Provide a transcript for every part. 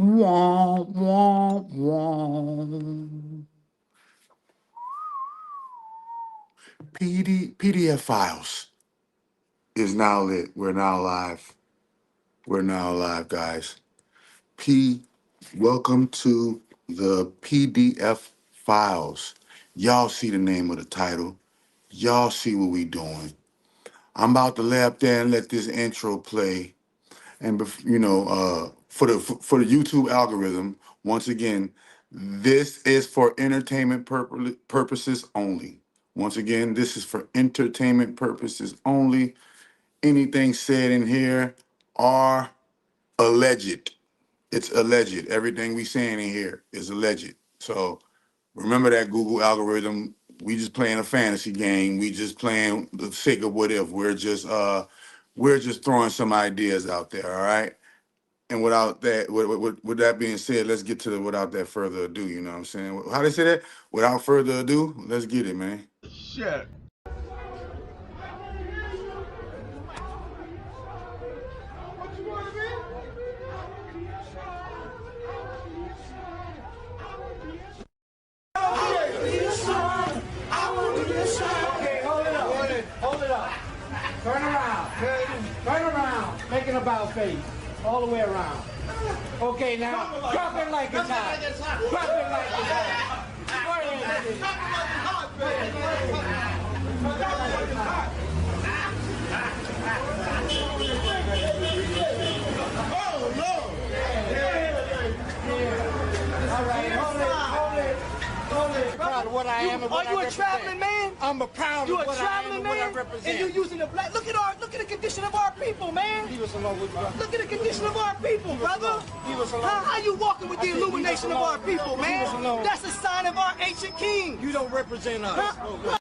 Wah, wah, wah. PDF files is now lit. We're now live. We're now live, guys. Welcome to the PDF files. Y'all see the name of the title. Y'all see what we doing. I'm about to lay up there and let this intro play. And for the YouTube algorithm, once again, this is for entertainment purposes only. Once again, this is for entertainment purposes only. Anything said in here are alleged. It's alleged. Everything we saying in here is alleged. So remember that Google algorithm. We just playing a fantasy game. We just playing the sake of what if. We're just throwing some ideas out there. All right. And without that, with that being said, let's get to the without that further ado. You know what I'm saying? How they say that? Without further ado, let's get it, man. Shit. Turn around. Turn around. Make an about face. All the way around. Okay, now drop it like it's hot. Drop it like it's hot. Go ahead. Oh, no. Yeah. All right, hold it. Proud of what I am and what I represent. Are you a traveling man? I'm a proud of what I am and what I represent. And you're using the black. Look at the condition of our people, man. Leave us alone with brother. Look at the condition of our people, brother. Leave us alone. How you walking with the illumination of our people, man? Leave us alone. That's a sign of our ancient king. You don't represent us. Huh?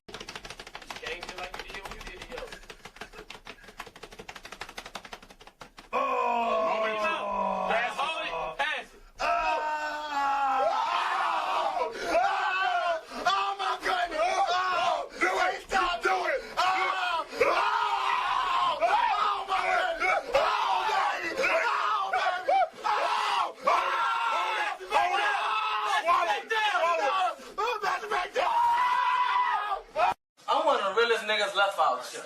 Niggas left out shit.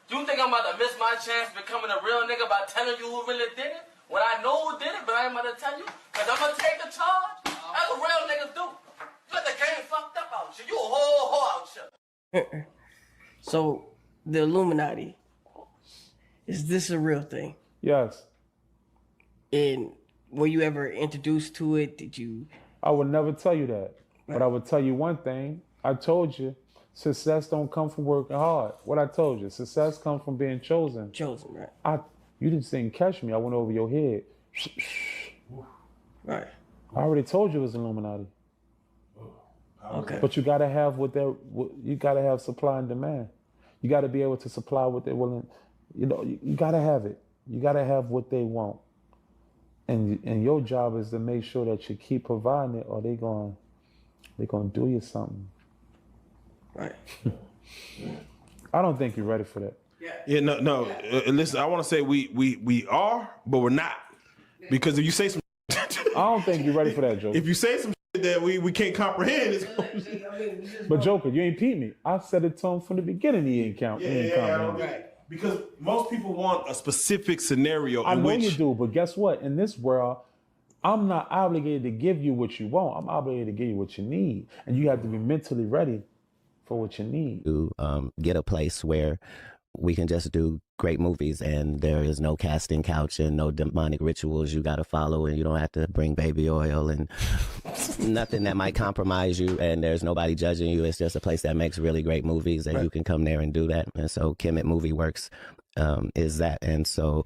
You think I'm about to miss my chance becoming a real nigga by telling you who really did it? When I know who did it, but I ain't about to tell you, cause I'm gonna take the charge. That's what real niggas do. You got the game fucked up out shit. You a whole hoe out shit. So, the Illuminati, is this a real thing? Yes. And were you ever introduced to it? Did you? I would never tell you that. But I would tell you one thing. I told you, success don't come from working hard. What I told you, success comes from being chosen. Chosen, right. You didn't catch me. I went over your head. Right. I already told you it was Illuminati. Okay. But you gotta have you gotta have supply and demand. You gotta be able to supply what they're willing. You gotta have it. You gotta have what they want. And your job is to make sure that you keep providing it, or they're gonna do you something. Right. I don't think you're ready for that. Yeah, no. Listen, I want to say we are, but we're not. Because if you say some I don't think you're ready for that, Joker. if you say some shit that we can't comprehend, But Joker, you ain't peeped me. I said it to him from the beginning. He ain't count. Because most people want a specific scenario. I know you do, but guess what? In this world, I'm not obligated to give you what you want. I'm obligated to give you what you need, and you have to be mentally ready for what you need. To get a place where we can just do great movies and there is no casting couch and no demonic rituals you got to follow, and you don't have to bring baby oil and nothing that might compromise you, and there's nobody judging you. It's just a place that makes really great movies, and you can come there and do that. And so Kemet Movie Works is that. And so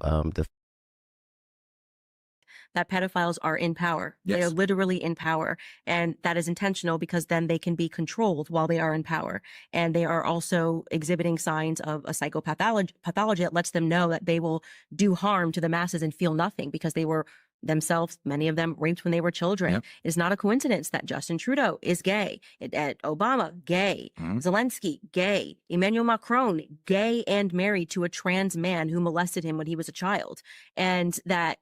that pedophiles are in power. Yes. They are literally in power. And that is intentional because then they can be controlled while they are in power. And they are also exhibiting signs of a psychopathology that lets them know that they will do harm to the masses and feel nothing because they were themselves, many of them, raped when they were children. Yep. It's not a coincidence that Justin Trudeau is gay. Obama, gay. Zelensky, gay. Emmanuel Macron, gay and married to a trans man who molested him when he was a child. And that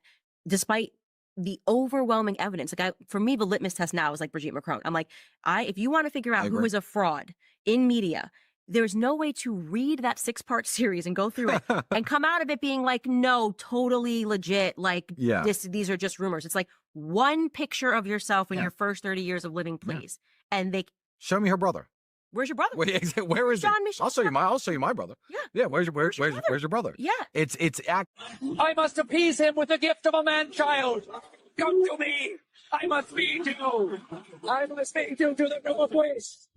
despite the overwhelming evidence, like for me, the litmus test now is like Brigitte Macron. I'm like, if you want to figure out who is a fraud in media, there's no way to read that 6-part series and go through it and come out of it being like, no, totally legit. Like these are just rumors. It's like one picture of yourself in your first 30 years of living, please. And they show me her brother. Where's your brother? Wait, where is John he? Michel. I'll show you my brother. Yeah. Where's your brother? Yeah. It's I must appease him with the gift of a man-child. Come to me. I must feed you. I must feed you to the north waste.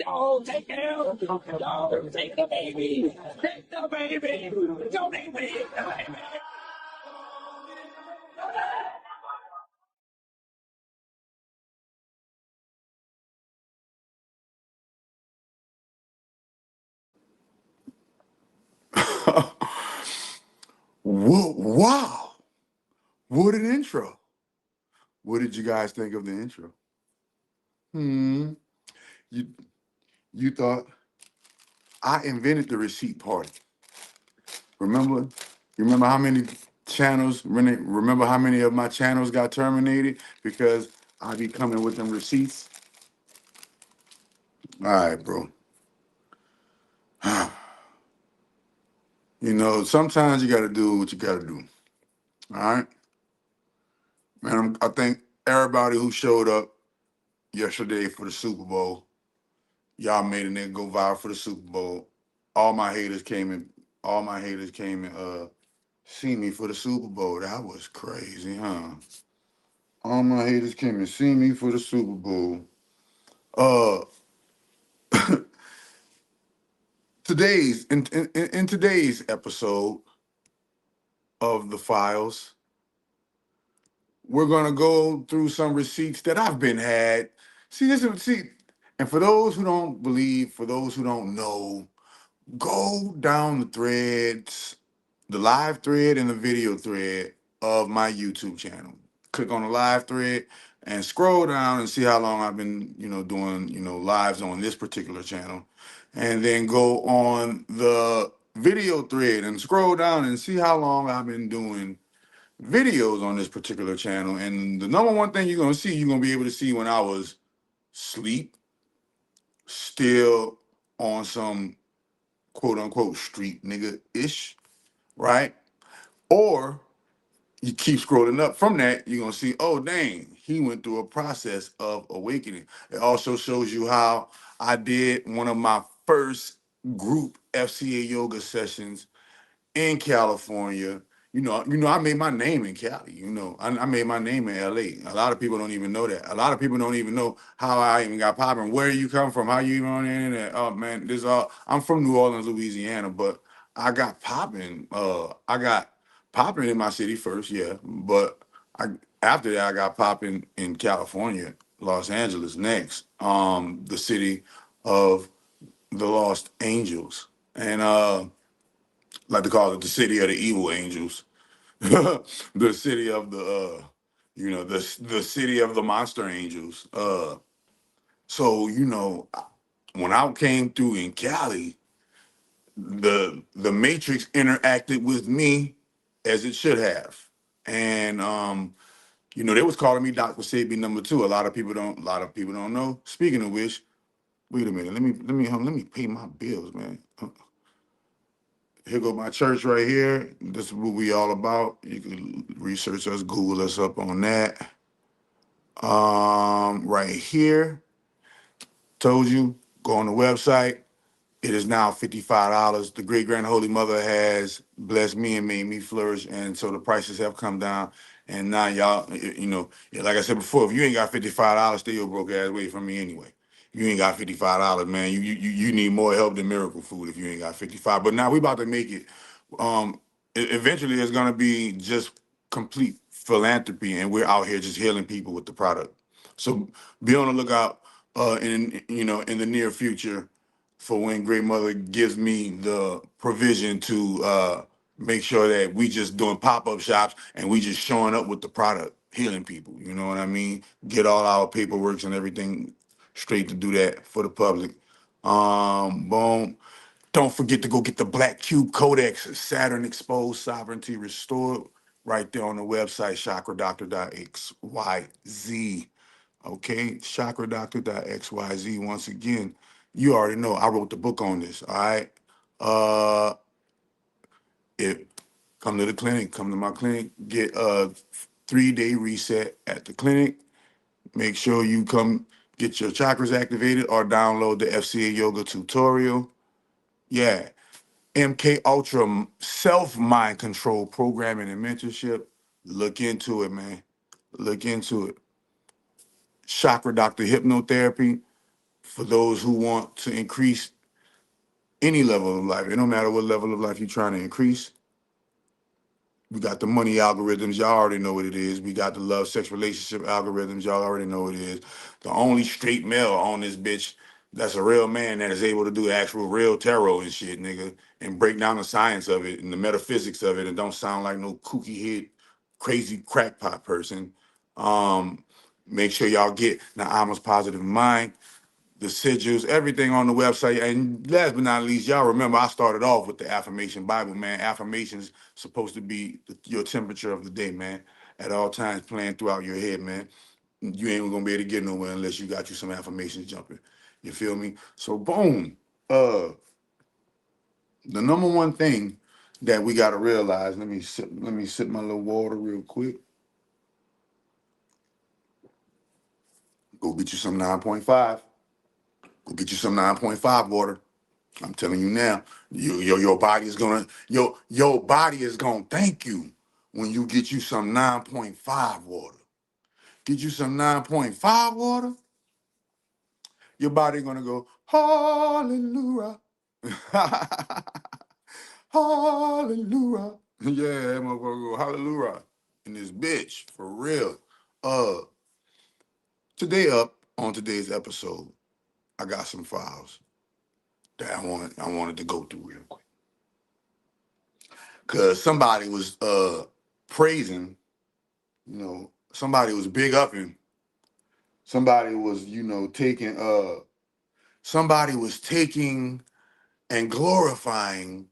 Oh, take him. Oh, take the baby. Take the baby. Don't eat me. The baby. Whoa, wow. What an intro. What did you guys think of the intro? You thought I invented the receipt party. Remember? You remember how many channels, remember how many of my channels got terminated because I be coming with them receipts? All right, bro. You know, sometimes you got to do what you got to do. All right? Man, I think everybody who showed up yesterday for the Super Bowl, y'all made a nigga go viral for the Super Bowl. All my haters came and see me for the Super Bowl. That was crazy, huh? All my haters came and see me for the Super Bowl. In today's episode of the files, we're gonna go through some receipts that I've been had. And for those who don't believe, for those who don't know, go down the threads, the live thread and the video thread of my YouTube channel. Click on the live thread and scroll down and see how long I've been, doing, lives on this particular channel. And then go on the video thread and scroll down and see how long I've been doing videos on this particular channel. And the number one thing you're going to be able to see when I was asleep, still on some quote unquote street nigga ish, right? Or you keep scrolling up from that, you're gonna see, oh dang, he went through a process of awakening. It also shows you how I did one of my first group FCA yoga sessions in California. I made my name in Cali. I made my name in LA. A lot of people don't even know that. A lot of people don't even know how I even got popping. Where you come from? How you even on the internet? Oh man, I'm from New Orleans, Louisiana, but I got popping. I got popping in my city first, yeah. But after that, I got popping in California, Los Angeles next. The city of the Lost Angels, and like to call it the city of the evil angels, the city of the city of the monster angels. So when I came through in Cali, the Matrix interacted with me as it should have, and they was calling me Dr. Sabi #2. A lot of people don't know. Speaking of which, wait a minute, let me pay my bills, man. Here go my church right here. This is what we all about. You can research us, Google us up on that. Right here, told you, go on the website. It is now $55. The great grand holy mother has blessed me and made me flourish, and so the prices have come down. And now y'all, like I said before, if you ain't got $55, stay your broke ass away from me anyway. You ain't got $55, man. You need more help than miracle food if you ain't got 55. But now we about to make it. Eventually, it's gonna be just complete philanthropy, and we're out here just healing people with the product. So be on the lookout in the near future for when Great Mother gives me the provision to make sure that we just doing pop-up shops and we just showing up with the product, healing people. You know what I mean? Get all our paperwork and everything straight to do that for the public. Boom. Don't forget to go get the Black Cube Codex, Saturn Exposed, Sovereignty Restored. right there on the website, chakradoctor.xyz. Okay, chakradoctor.xyz. Once again, you already know I wrote the book on this. All right. It come to the clinic, come to my clinic, get a 3-day reset at the clinic. Make sure you come get your chakras activated or download the FCA yoga tutorial. Yeah. MK Ultra self mind control programming and mentorship. Look into it, man. Look into it. Chakra Doctor Hypnotherapy for those who want to increase any level of life. It don't matter what level of life you're trying to increase. We got the money algorithms. Y'all already know what it is. We got the love, sex, relationship algorithms. Y'all already know what it is. The only straight male on this bitch that's a real man that is able to do actual real tarot and shit, nigga, and break down the science of it and the metaphysics of it and don't sound like no kooky head, crazy crackpot person. Make sure y'all get the Alma's Positive Mind, the sigils, everything on the website. And last but not least, y'all remember I started off with the affirmation Bible, man. Affirmations supposed to be your temperature of the day, man. At all times playing throughout your head, man. You ain't gonna be able to get nowhere unless you got you some affirmations jumping. You feel me? So boom. The number one thing that we gotta realize, let me sip my little water real quick. Go get you some 9.5. Go get you some 9.5 water. I'm telling you now, your body is gonna your body is gonna thank you when you get you some 9.5 water. Get you some 9.5 water, your body gonna go, hallelujah. Hallelujah. Yeah, motherfucker go, hallelujah. In this bitch, for real. Today up on today's episode, I got some files that I wanted to go through real quick. Cause somebody was praising, somebody was big upping, somebody was, somebody was taking and glorifying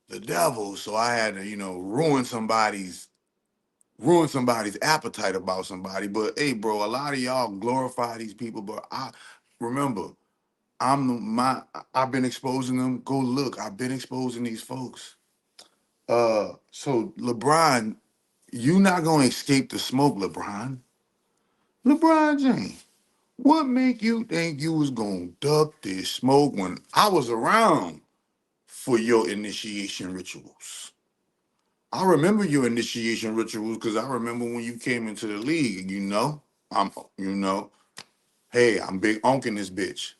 the devil. So I had to, ruin somebody's appetite about somebody. But hey, bro, a lot of y'all glorify these people, but I remember I've been exposing them. Go look, I've been exposing these folks. So LeBron, you not gonna escape the smoke, LeBron. LeBron James, what make you think you was gonna duck this smoke when I was around for your initiation rituals? I remember your initiation rituals because I remember when you came into the league, hey, I'm big onking this bitch.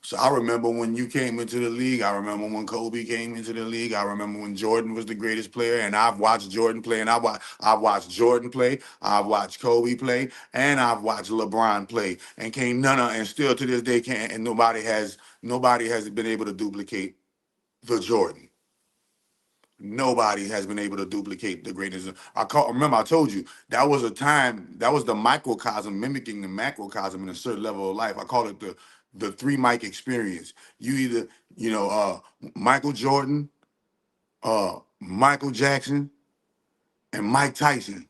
So I remember when you came into the league. I remember when Kobe came into the league. I remember when Jordan was the greatest player, and I've watched Jordan play, and I've watched Jordan play, I've watched Kobe play, and I've watched LeBron play, and and still to this day can't, and nobody has been able to duplicate the Jordan. Nobody has been able to duplicate the greatness. Remember I told you that was a time, that was the microcosm mimicking the macrocosm in a certain level of life. I call it the three mic experience. You either, Michael Jordan, Michael Jackson, and Mike Tyson,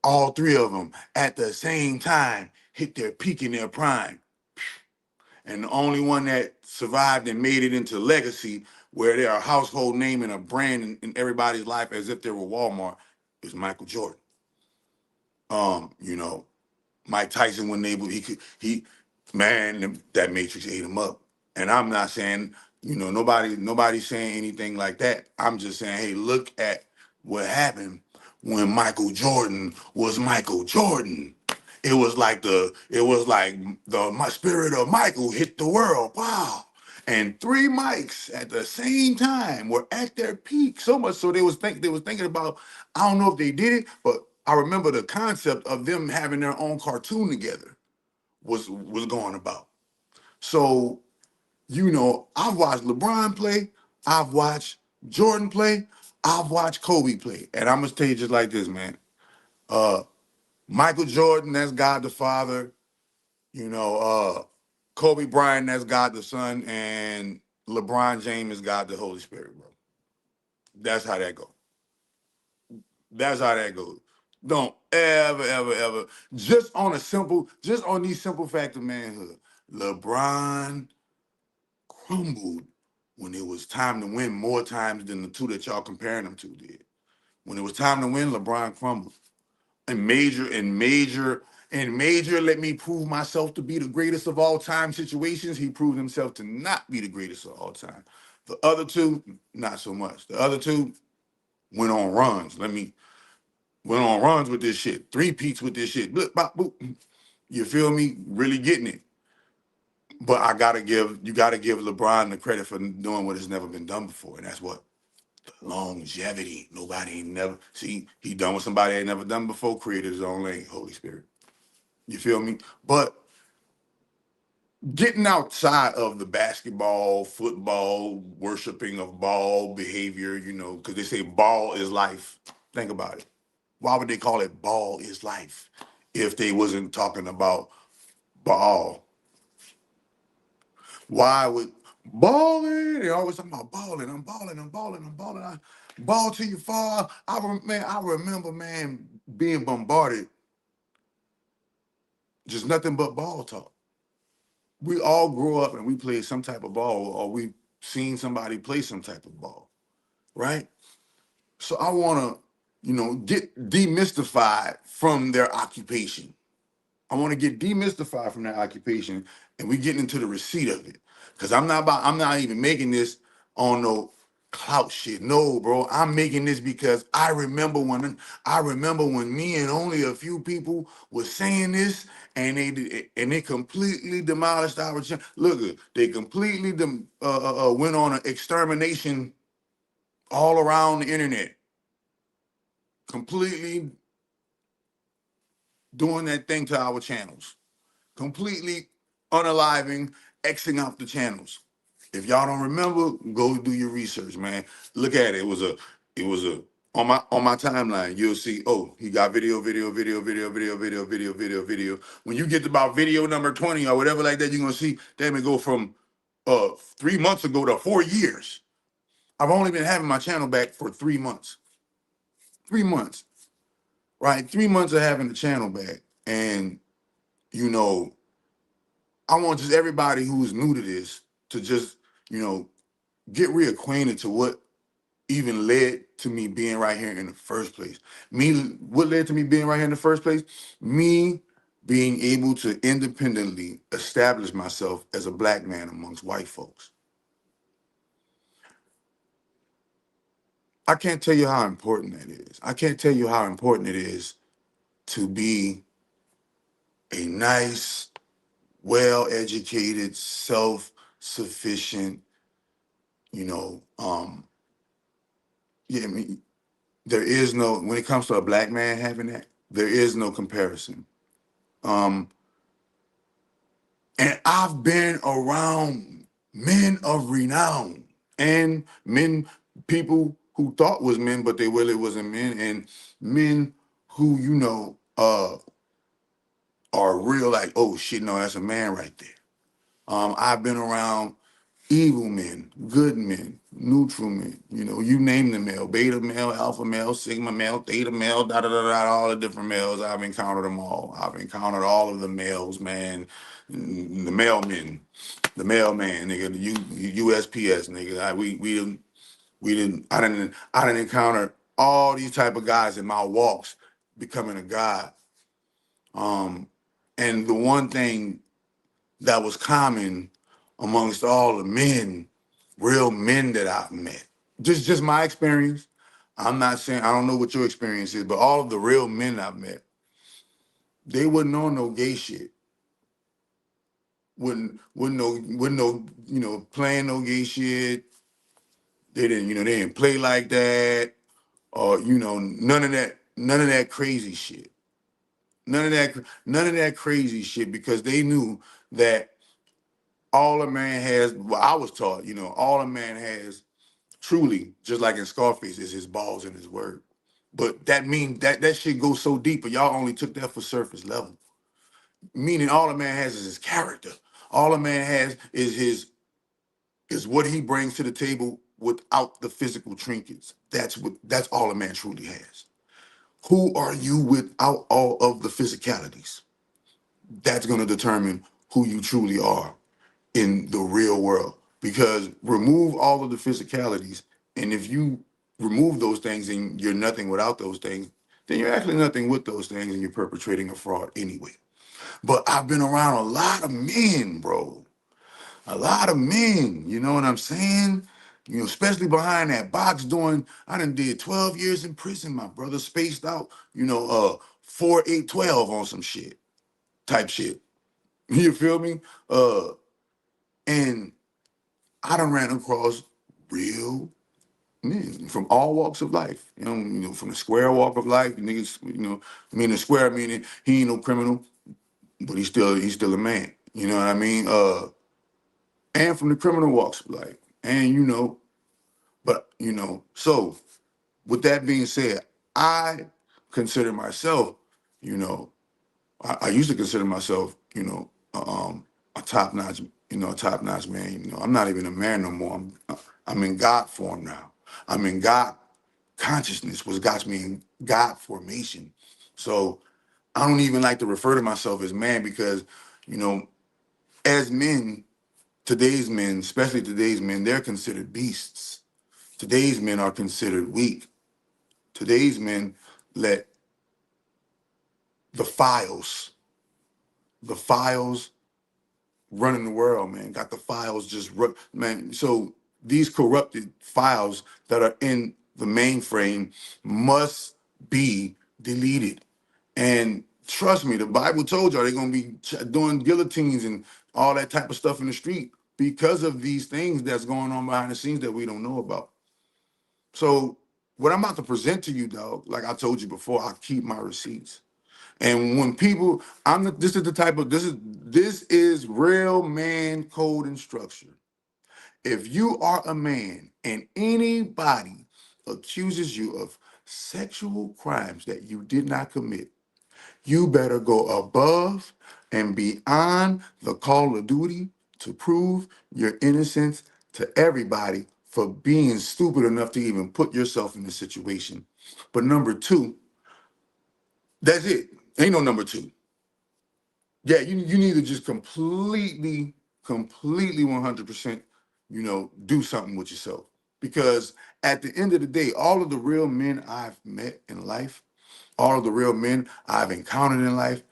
all three of them at the same time hit their peak in their prime. And the only one that survived and made it into legacy, where they're a household name and a brand in everybody's life as if they were Walmart, is Michael Jordan. Mike Tyson, when that Matrix ate him up. And I'm not saying, nobody's saying anything like that. I'm just saying, hey, look at what happened when Michael Jordan was Michael Jordan. It was like my spirit of Michael hit the world. Wow. And three mics at the same time were at their peak. So much so they was thinking about, I don't know if they did it, but I remember the concept of them having their own cartoon together was going about. So, I've watched LeBron play, I've watched Jordan play, I've watched Kobe play. And I'm gonna tell you just like this, man. Michael Jordan, that's God the Father. Kobe Bryant, that's God the Son, and LeBron James is God the Holy Spirit, bro. That's how that go. That's how that goes. Don't ever. Just on these simple facts of manhood. LeBron crumbled when it was time to win more times than the two that y'all comparing them to did. When it was time to win, LeBron crumbled. In major, let me prove myself to be the greatest of all time situations, he proved himself to not be the greatest of all time. The other two, not so much. The other two went on runs. Went on runs with this shit. Three peats with this shit. Bloop, bop, boop. You feel me? Really getting it. But you gotta give LeBron the credit for doing what has never been done before, and that's what? Longevity. Nobody ain't never he done what somebody ain't never done before, created his own lane, Holy Spirit. You feel me? But getting outside of the basketball, football, worshiping of ball behavior, because they say ball is life. Think about it. Why would they call it ball is life if they wasn't talking about ball? Why would balling? They always talking about balling. I'm balling. I ball till you fall. I remember, man, being bombarded. Just nothing but ball talk. We all grew up and we played some type of ball, or we seen somebody play some type of ball, right? So I want to, get demystified from their occupation. I want to get demystified from their occupation, and we getting into the receipt of it. Cause I'm not even making this on no clout shit. No, bro. I'm making this because I remember when me and only a few people were saying this, and they completely demolished our channel. Look, they completely went on an extermination all around the internet. Completely doing that thing to our channels. Completely unaliving, Xing out the channels. If y'all don't remember, go do your research, man. Look at it. It was a on my timeline. You'll see. Oh, he got video. When you get to about video number 20 or whatever like that, you're gonna see. Damn, it go from 3 months ago to 4 years. I've only been having my channel back for 3 months. 3 months, right? 3 months of having the channel back, and I want just everybody who's new to this to just, get reacquainted to what even led to me being right here in the first place. What led to me being right here in the first place? Me being able to independently establish myself as a black man amongst white folks. I can't tell you how important that is. I can't tell you how important it is to be a nice, well-educated, self-sufficient, I mean, there is no, when it comes to a black man having that, there is no comparison. And I've been around men of renown and people who thought was men, but they really wasn't men, and men who, are real like, oh shit, no, that's a man right there. I've been around evil men, good men, neutral men, you name the male, beta male, alpha male, sigma male, theta male, all the different males. I've encountered them all. I've encountered all of the males, man, the mailmen, the mailman, nigga, the USPS, nigga. I didn't encounter all these type of guys in my walks becoming a god. And the one thing that was common amongst all the men, real men that I've met. Just my experience. I'm not saying, I don't know what your experience is, but all of the real men I've met, they wouldn't know no gay shit. Wouldn't know, playing no gay shit. They didn't play like that, or none of that crazy shit. None of that crazy shit, because they knew that all a man has, well, I was taught, all a man has truly, just like in Scarface, is his balls and his word. But that means that shit goes so deep, but y'all only took that for surface level. Meaning all a man has is his character. All a man has is what he brings to the table without the physical trinkets. That's all a man truly has. Who are you without all of the physicalities? That's going to determine who you truly are in the real world. Because remove all of the physicalities, and if you remove those things and you're nothing without those things, then you're actually nothing with those things and you're perpetrating a fraud anyway. But I've been around a lot of men, bro. A lot of men, you know what I'm saying? You know, especially behind that box I done did 12 years in prison, my brother, spaced out, 4, 8, 12 on some shit, type shit. You feel me? And I done ran across real men from all walks of life. From the square walk of life, niggas, meaning square, meaning he ain't no criminal, but he's still a man. You know what I mean? And from the criminal walks of life. And so with that being said, I consider myself, I used to consider myself, a top-notch, a top-notch man. I'm not even a man no more. I'm in God form now. I'm in God consciousness, which got me in God formation. So I don't even like to refer to myself as man because, as men, today's men, especially today's men, they're considered beasts. Today's men are considered weak. Today's men let the files, the files running the world, man. Got the files just run, man. So these corrupted files that are in the mainframe must be deleted. And trust me, the Bible told y'all they're gonna be doing guillotines and all that type of stuff in the street because of these things that's going on behind the scenes that we don't know about. So what I'm about to present to you, dog, like I told you before, I keep my receipts. And when people, this is real man code and structure. If you are a man and anybody accuses you of sexual crimes that you did not commit, you better go above and beyond the call of duty to prove your innocence to everybody for being stupid enough to even put yourself in this situation. But number two, that's it. Ain't no number two. Yeah, you need to just completely 100%, do something with yourself. Because at the end of the day, all of the real men I've met in life, all of the real men I've encountered in life,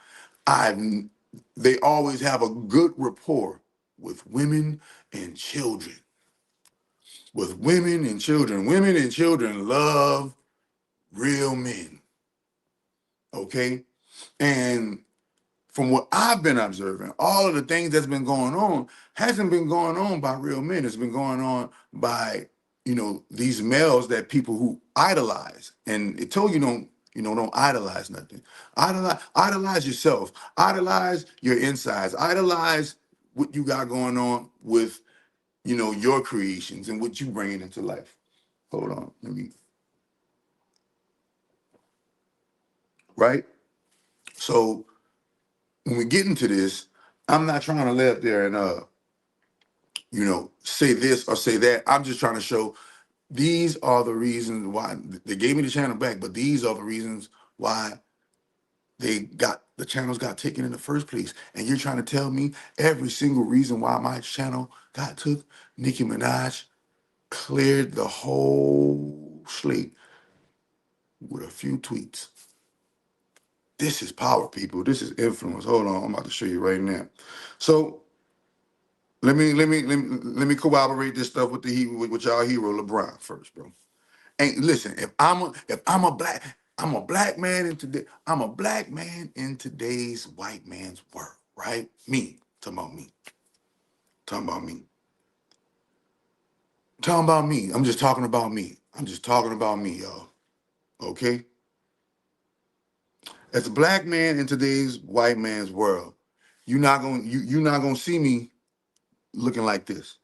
they always have a good rapport with women and children. With women and children. Women and children love real men. Okay? And from what I've been observing, all of the things that's been going on hasn't been going on by real men. It's been going on by, these males that people who idolize. And it told you don't idolize nothing. Idolize yourself. Idolize your insides. Idolize what you got going on with, your creations and what you bringing into life. Hold on, right? So when we get into this, I'm not trying to lay up there and say this or say that. I'm just trying to show these are the reasons why they gave me the channel back, but these are the reasons why the channels got taken in the first place. And you're trying to tell me every single reason why my channel got took? Nicki Minaj cleared the whole slate with a few tweets. This is power, people. This is influence. Hold on, I'm about to show you right now. So let me corroborate this stuff with y'all hero LeBron first, bro. And listen, if I'm a black man in today's white man's world, right? Me, talking about me. Talking about me. Talking about me. I'm just talking about me. I'm just talking about me, y'all. Okay? As a black man in today's white man's world, you're not gonna see me looking like this.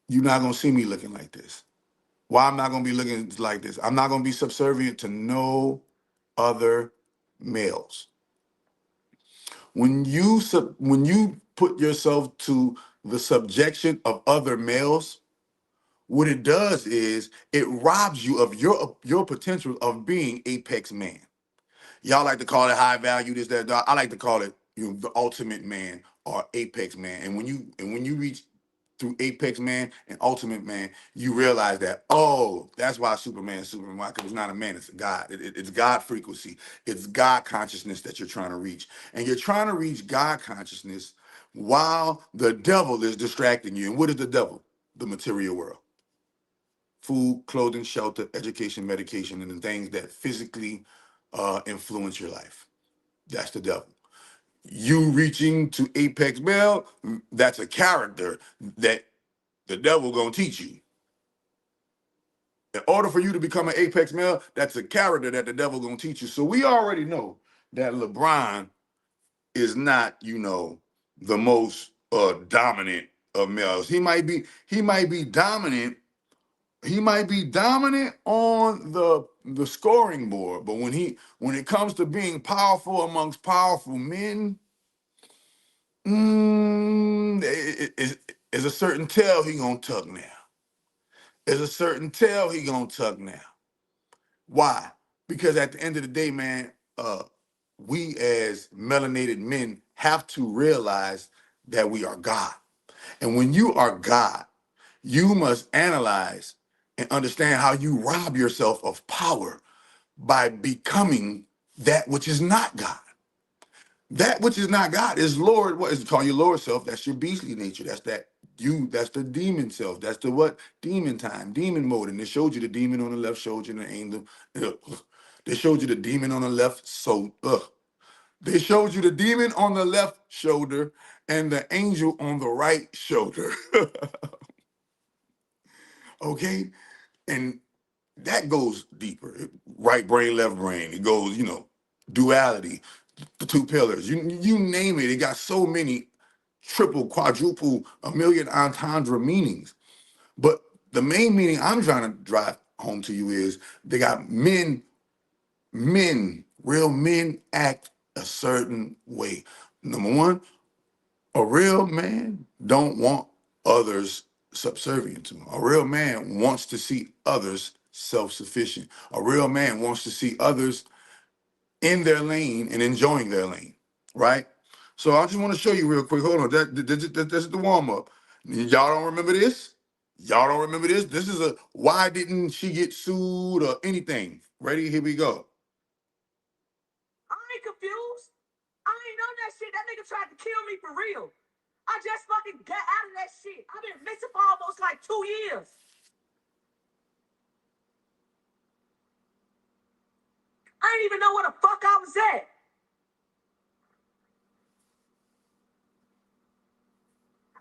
You're not gonna see me looking like this. Why I'm not gonna be looking like this? I'm not gonna be subservient to no other males. When you put yourself to the subjection of other males, what it does is it robs you of your potential of being apex man. Y'all like to call it high value, this, that, that. I like to call it, you know, the ultimate man or apex man. And when you reach through apex man and ultimate man, you realize that, oh, that's why Superman is Superman, because it's not a man, it's a God. It's God frequency. It's God consciousness that you're trying to reach. And you're trying to reach God consciousness while the devil is distracting you. And what is the devil? The material world. Food, clothing, shelter, education, medication, and the things that physically influence your life. That's the devil. You reaching to apex male, that's a character that the devil gonna teach you. In order for you to become an apex male, that's a character that the devil gonna teach you. So we already know that LeBron is not, you know, the most dominant of males. He might be dominant. He might be dominant on the scoring board, but when it comes to being powerful amongst powerful men, there's a certain tail he gonna tuck now. There's a certain tail he gonna tuck now. Why? Because at the end of the day, man, we as melanated men have to realize that we are God. And when you are God, you must analyze and understand how you rob yourself of power by becoming that which is not God. That which is not God is Lord. What is it called? Your lower self? That's your beastly nature. That's that's the demon self. That's the what? Demon time, demon mode. And they showed you the demon on the left shoulder and the angel. They showed you the demon on the left. They showed you the demon on the left shoulder and the angel on the right shoulder. Okay? And that goes deeper. Right brain, left brain. It goes, you know, duality, the two pillars. You name it. It got so many triple, quadruple, a million entendre meanings. But the main meaning I'm trying to drive home to you is they got men, real men act a certain way. Number one, a real man don't want others subservient to him. A real man wants to see others self-sufficient. A real man wants to see others in their lane and enjoying their lane, right? So I just want to show you real quick. Hold on, that's the warm-up. Y'all don't remember this? Y'all don't remember this? This is a why didn't she get sued or anything? Ready? Here we go. I ain't confused. I ain't on that shit. That nigga tried to kill me for real. I just fucking got out of that shit. I've been missing for almost like 2 years. I didn't even know where the fuck I was at.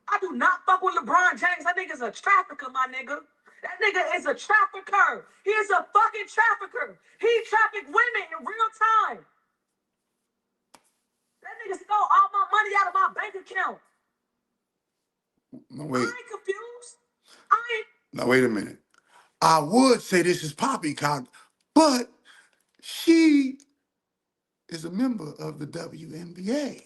I do not fuck with LeBron James. That nigga's a trafficker, my nigga. That nigga is a trafficker. He is a fucking trafficker. He trafficked women in real time. That nigga stole all my money out of my bank account. No, wait. I ain't confused. I ain't. Now, wait a minute. I would say this is poppycock, but she is a member of the WNBA.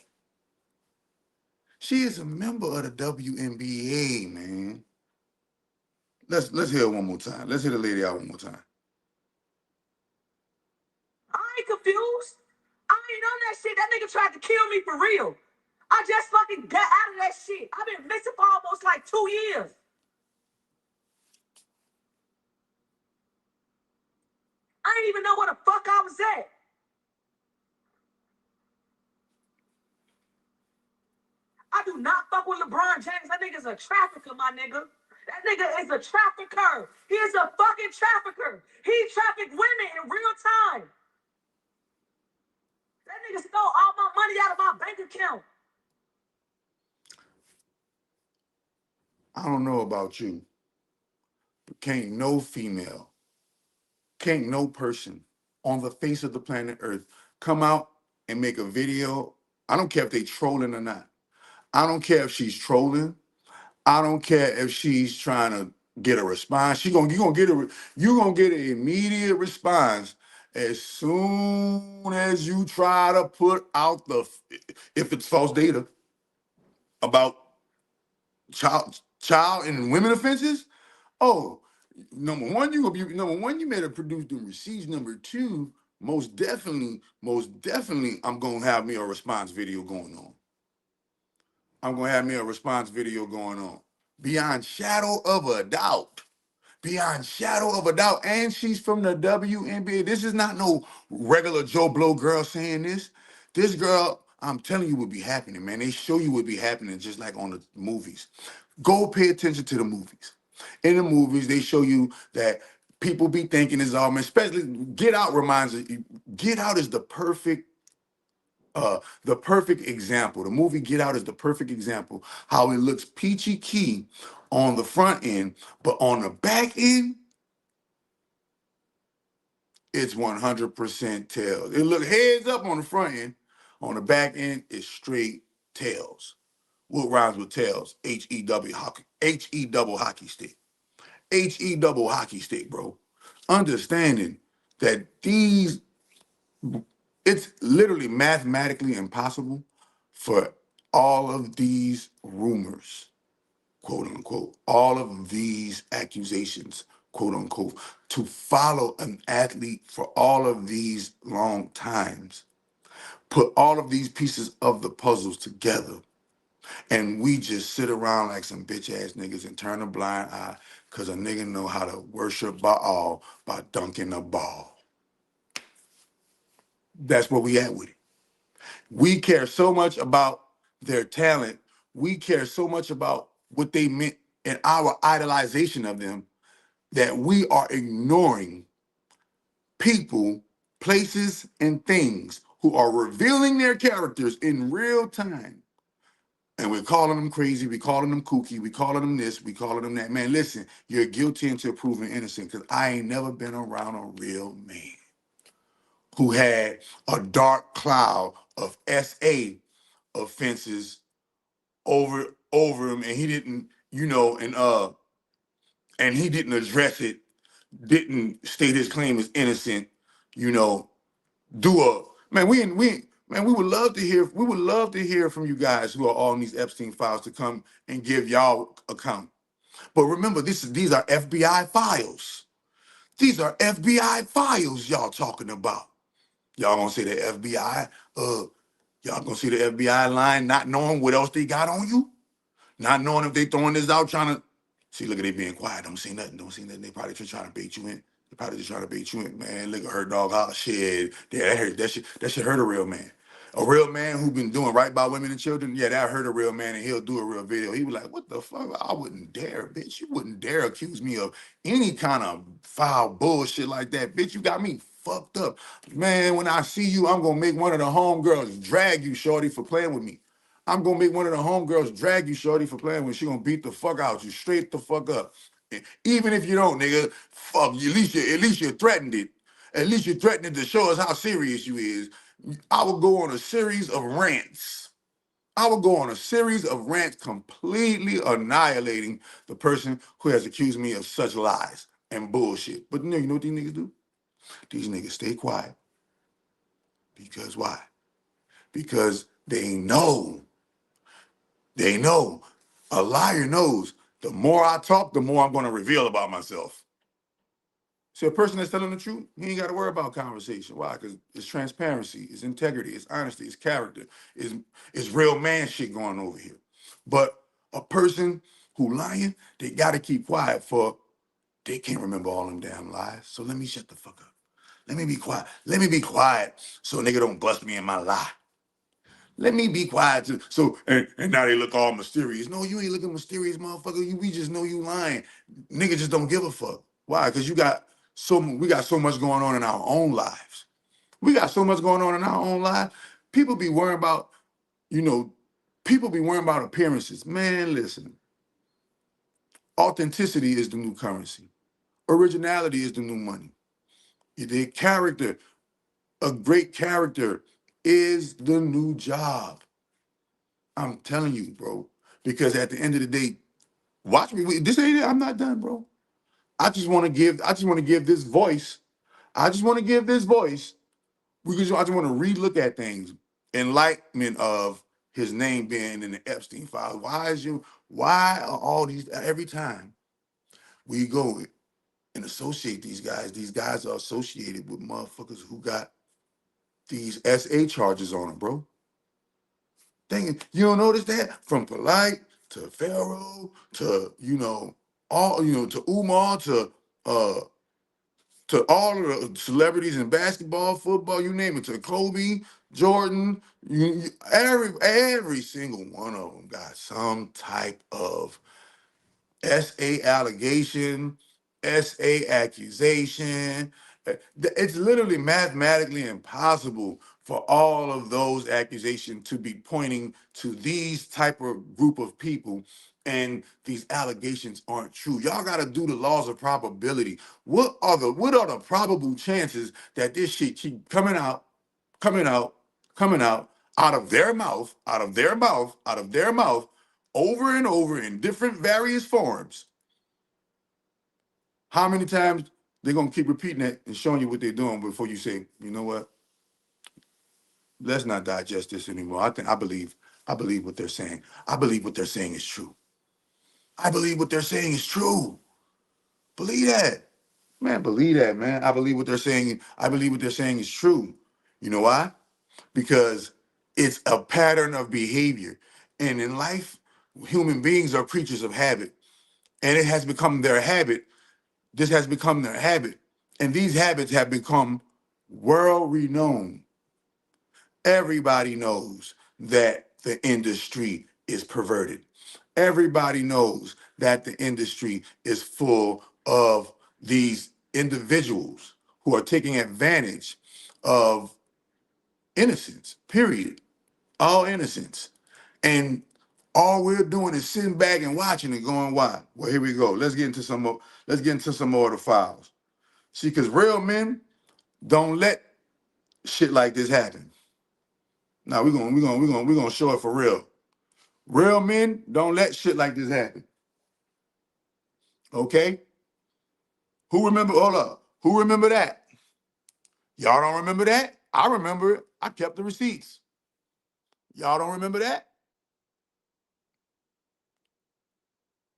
She is a member of the WNBA, man. Let's hear it one more time. Let's hear the lady out one more time. I ain't confused. I ain't on that shit. That nigga tried to kill me for real. I just fucking got out of that shit. I've been missing for almost like 2 years. I didn't even know where the fuck I was at. I do not fuck with LeBron James. That nigga's a trafficker, my nigga. That nigga is a trafficker. He is a fucking trafficker. He trafficked women in real time. That nigga stole all my money out of my bank account. I don't know about you, but can't no female, can't no person on the face of the planet Earth come out and make a video. I don't care if they trolling or not. I don't care if she's trolling. I don't care if she's trying to get a response. You're gonna get an immediate response as soon as you try to put out if it's false data about child and women offenses. Oh, number one, you gonna be number one. You made a produce the receipts. Number two, most definitely, I'm gonna have me a response video going on. I'm gonna have me a response video going on. Beyond shadow of a doubt. Beyond shadow of a doubt. And she's from the WNBA. This is not no regular Joe Blow girl saying this. This girl, I'm telling you, would be happening, man. They show you what be happening just like on the movies. Go pay attention to the movies. In the movies, they show you that people be thinking it's all, man, especially Get Out reminds you, Get Out is the perfect example. The movie Get Out is the perfect example how it looks peachy key on the front end, but on the back end, it's 100% tails. It look heads up on the front end. On the back end, it's straight tails. What rhymes with tails? H-E-W hockey. H-E double hockey stick. H-E double hockey stick, bro. Understanding that it's literally mathematically impossible for all of these rumors, quote unquote, all of these accusations, quote unquote, to follow an athlete for all of these long times, put all of these pieces of the puzzles together, and we just sit around like some bitch ass niggas and turn a blind eye because a nigga know how to worship Baal by dunking a ball. That's where we at with it. We care so much about their talent. We care so much about what they meant in our idolization of them that we are ignoring people, places, and things who are revealing their characters in real time. And we're calling them crazy, we're calling them kooky, we're calling them this, we're calling them that. Man, listen, you're guilty until proven innocent, because I ain't never been around a real man who had a dark cloud of SA offenses over him, and he didn't, and he didn't address it, didn't state his claim as innocent, you know, do a man, we would love to hear from you guys who are all in these Epstein files to come and give y'all account. But remember, these are FBI files. These are FBI files y'all talking about. Y'all gonna say the FBI, y'all gonna see the FBI lying, not knowing what else they got on you? Not knowing if they throwing this out, trying to see, look at they being quiet. Don't say nothing. Don't say nothing. They probably just trying to bait you in. They probably just trying to bait you in, man. Look at her dog. Oh shit. Yeah, that shit hurt a real man. A real man who been doing right by women and children, yeah, that hurt a real man, and he'll do a real video. He was like, what the fuck? I wouldn't dare, bitch. You wouldn't dare accuse me of any kind of foul bullshit like that. Bitch, you got me fucked up. Man, when I see you, I'm gonna make one of the homegirls drag you, shorty, for playing with me. I'm gonna make one of the homegirls drag you, shorty, for playing when she gonna beat the fuck out you, straight the fuck up. Even if you don't, nigga, fuck you. At least you threatened it. At least you threatened it to show us how serious you is. I would go on a series of rants. I would go on a series of rants completely annihilating the person who has accused me of such lies and bullshit. But you know what these niggas do? These niggas stay quiet. Because why? Because they know. They know. A liar knows. The more I talk, the more I'm going to reveal about myself. So a person that's telling the truth, he ain't got to worry about conversation. Why? Because it's transparency, it's integrity, it's honesty, it's character, it's real man shit going over here. But a person who lying, they got to keep quiet for, they can't remember all them damn lies. So let me shut the fuck up. Let me be quiet. Let me be quiet so a nigga don't bust me in my lie. Let me be quiet too. So, and now they look all mysterious. No, you ain't looking mysterious, motherfucker. We just know you lying. Nigga just don't give a fuck. Why? Because we got so much going on in our own lives. We got so much going on in our own lives. People be worrying about, people be worrying about appearances. Man, listen. Authenticity is the new currency. Originality is the new money. The character, a great character is the new job. I'm telling you, bro. Because at the end of the day, watch me. This ain't it. I'm not done, bro. I just want to give this voice. I just want to give this voice. I just want to relook at things. Enlightenment of his name being in the Epstein file. Why are all these every time We go and associate these guys. These guys are associated with motherfuckers who got these SA charges on them, bro. Dang it, you don't notice that? From Polite to Pharaoh to, to Umar to all of the celebrities in basketball, football, you name it, to Kobe, Jordan, every single one of them got some type of SA allegation, SA accusation. It's literally mathematically impossible for all of those accusations to be pointing to these type of group of people, and these allegations aren't true. Y'all got to do the laws of probability. What are the probable chances that this shit keep coming out, coming out of their mouth, out of their mouth, over and over in different various forms? How many times they're gonna keep repeating it and showing you what they're doing before you say, you know what? Let's not digest this anymore. I believe what they're saying. I believe what they're saying is true. I believe what they're saying is true. Believe that. Man, believe that, man. I believe what they're saying. I believe what they're saying is true. You know why? Because it's a pattern of behavior. And in life, human beings are creatures of habit. And it has become their habit. This has become their habit. And these habits have become world renowned. Everybody knows that the industry is perverted. Everybody knows that the industry is full of these individuals who are taking advantage of innocence, period. All innocence. And all we're doing is sitting back and watching and going, why? Well, here we go. Let's get into some more. Let's get into some more of the files. See, because real men don't let shit like this happen. Now we're gonna show it for real. Real men don't let shit like this happen. Okay? Who remember? Hold up. Who remember that? Y'all don't remember that? I remember it. I kept the receipts. Y'all don't remember that?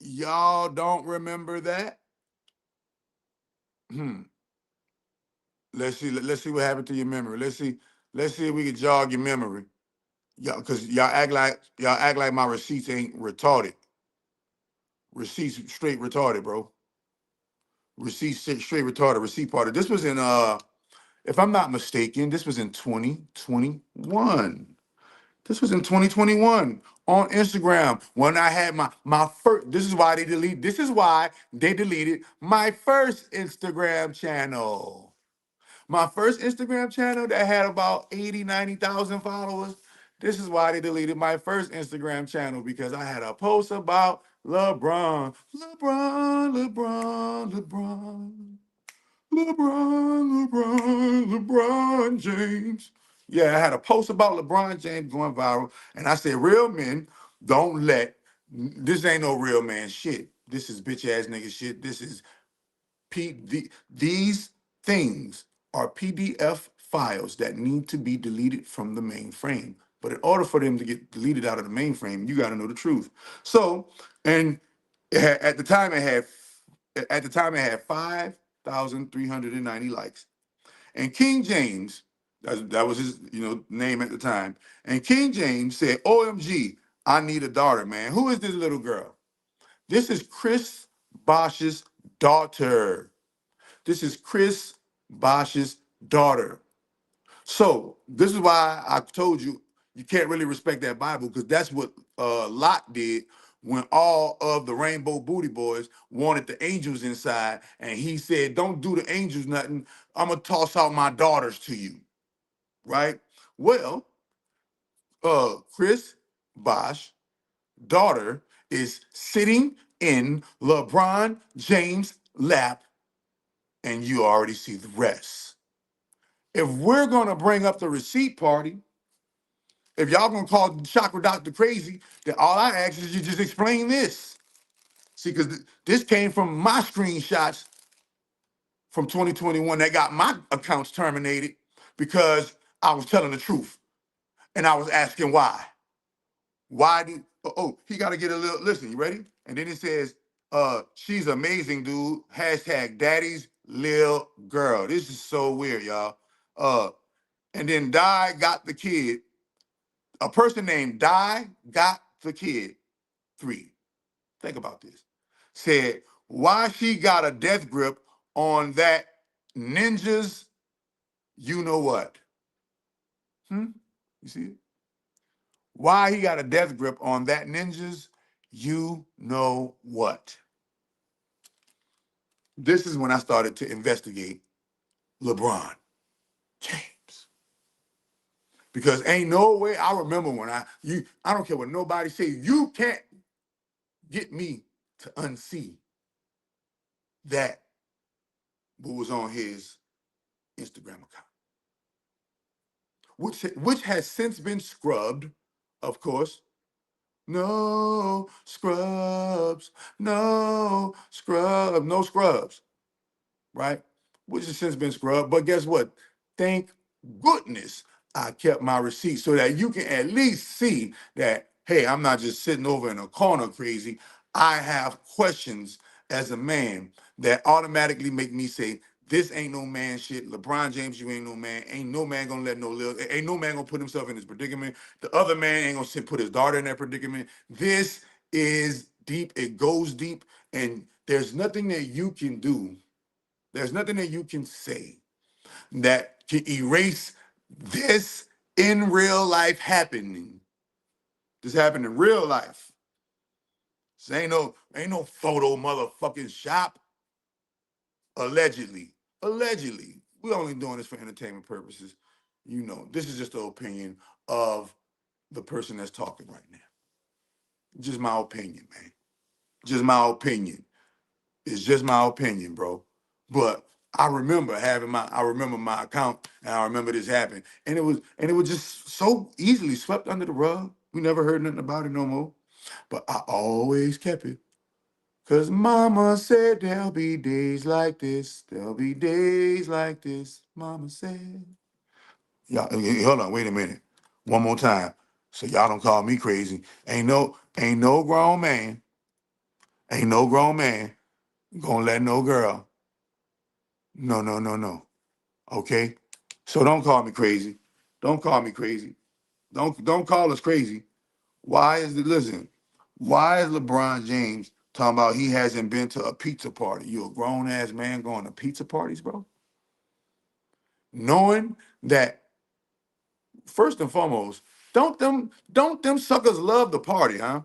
Y'all don't remember that? Hmm. Let's see. Let's see what happened to your memory. Let's see. Let's see if we can jog your memory. Y'all, because y'all act like my receipts ain't retarded. Receipts straight retarded, bro. Receipts straight retarded. Receipt party. This was in if I'm not mistaken, this was in 2021. This was in 2021 on Instagram when I had my first. This is why they deleted my first Instagram channel. My first Instagram channel that had about 80, 90,000 followers. This is why they deleted my first Instagram channel, because I had a post about LeBron. LeBron James. Yeah, I had a post about LeBron James going viral, and I said, real men don't let, this ain't no real man shit. This is bitch ass nigga shit. This is these things are PDF files that need to be deleted from the mainframe. But in order for them to get deleted out of the mainframe, you got to know the truth. So, and at the time it had 5,390 likes. And King James, that was his name at the time. And King James said, "OMG, I need a daughter, man." Who is this little girl? This is Chris Bosch's daughter. This is Chris Bosch's daughter. So this is why I told you you can't really respect that Bible, because that's what Lot did when all of the Rainbow Booty Boys wanted the angels inside, and he said, "Don't do the angels nothing. I'm gonna toss out my daughters to you." Right? Well, Chris Bosch daughter is sitting in LeBron James' lap, and you already see the rest. If we're gonna bring up the receipt party, if y'all gonna call Chakra Doctor crazy, then all I ask is you just explain this. See, because this came from my screenshots from 2021 that got my accounts terminated because I was telling the truth. And I was asking why. Why did, he got to get a little, listen, you ready? And then it says, She's amazing, dude. Hashtag daddy's lil girl. This is so weird, y'all. And then Di got the kid. A person named Di got the kid. 3. Think about this. Said, why she got a death grip on that ninjas, you know what? You see it? Why he got a death grip on that ninjas, you know what? This is when I started to investigate LeBron James. Because ain't no way, I remember when I don't care what nobody say, you can't get me to unsee that what was on his Instagram account, which has since been scrubbed, of course. No scrubs, no scrubs, no scrubs, right? Which has since been scrubbed. But guess what? Thank goodness I kept my receipt so that you can at least see that, hey, I'm not just sitting over in a corner crazy. I have questions as a man that automatically make me say, this ain't no man shit. LeBron James, you ain't no man. Ain't no man gonna let ain't no man gonna put himself in this predicament. The other man ain't gonna put his daughter in that predicament. This is deep. It goes deep. And there's nothing that you can do. There's nothing that you can say that can erase this in real life happening. This happened in real life. This ain't no photo motherfucking shop. Allegedly. Allegedly. We're only doing this for entertainment purposes. You know, this is just the opinion of the person that's talking right now. Just my opinion, man. Just my opinion. It's just my opinion, bro. But I remember my account, and I remember this happened. And it was just so easily swept under the rug. We never heard nothing about it no more. But I always kept it. Cause mama said there'll be days like this. There'll be days like this. Mama said. Y'all, hold on, wait a minute. One more time. So y'all don't call me crazy. Ain't no grown man, gonna let no girl. No. Okay? So don't call me crazy. Don't call me crazy. Don't call us crazy. Why is LeBron James talking about he hasn't been to a pizza party? You a grown ass man going to pizza parties, bro? Knowing that, first and foremost, don't them suckers love the party, huh?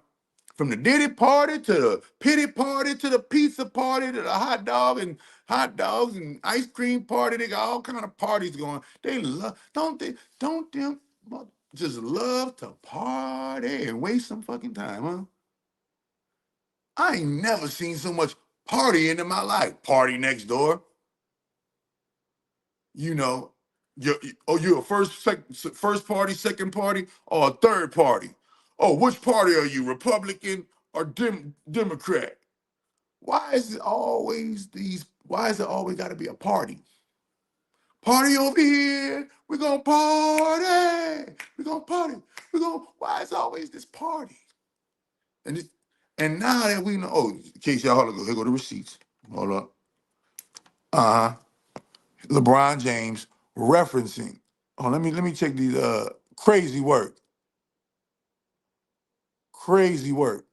From the Diddy party to the pity party to the pizza party to the hot dogs and ice cream party. They got all kind of parties going. They love, don't them just love to party and waste some fucking time, huh? I ain't never seen so much partying in my life. Party next door. You know, you're a first party, second party, or a third party. Oh, which party are you, Republican or Democrat? Why is it always got to be a party? Party over here. We're gonna party. We're gonna party. Why is always this party? And now that we know, oh, in case y'all hold on, here go the receipts. Hold up. Uh-huh. LeBron James referencing. Oh, let me check these crazy work. Crazy work.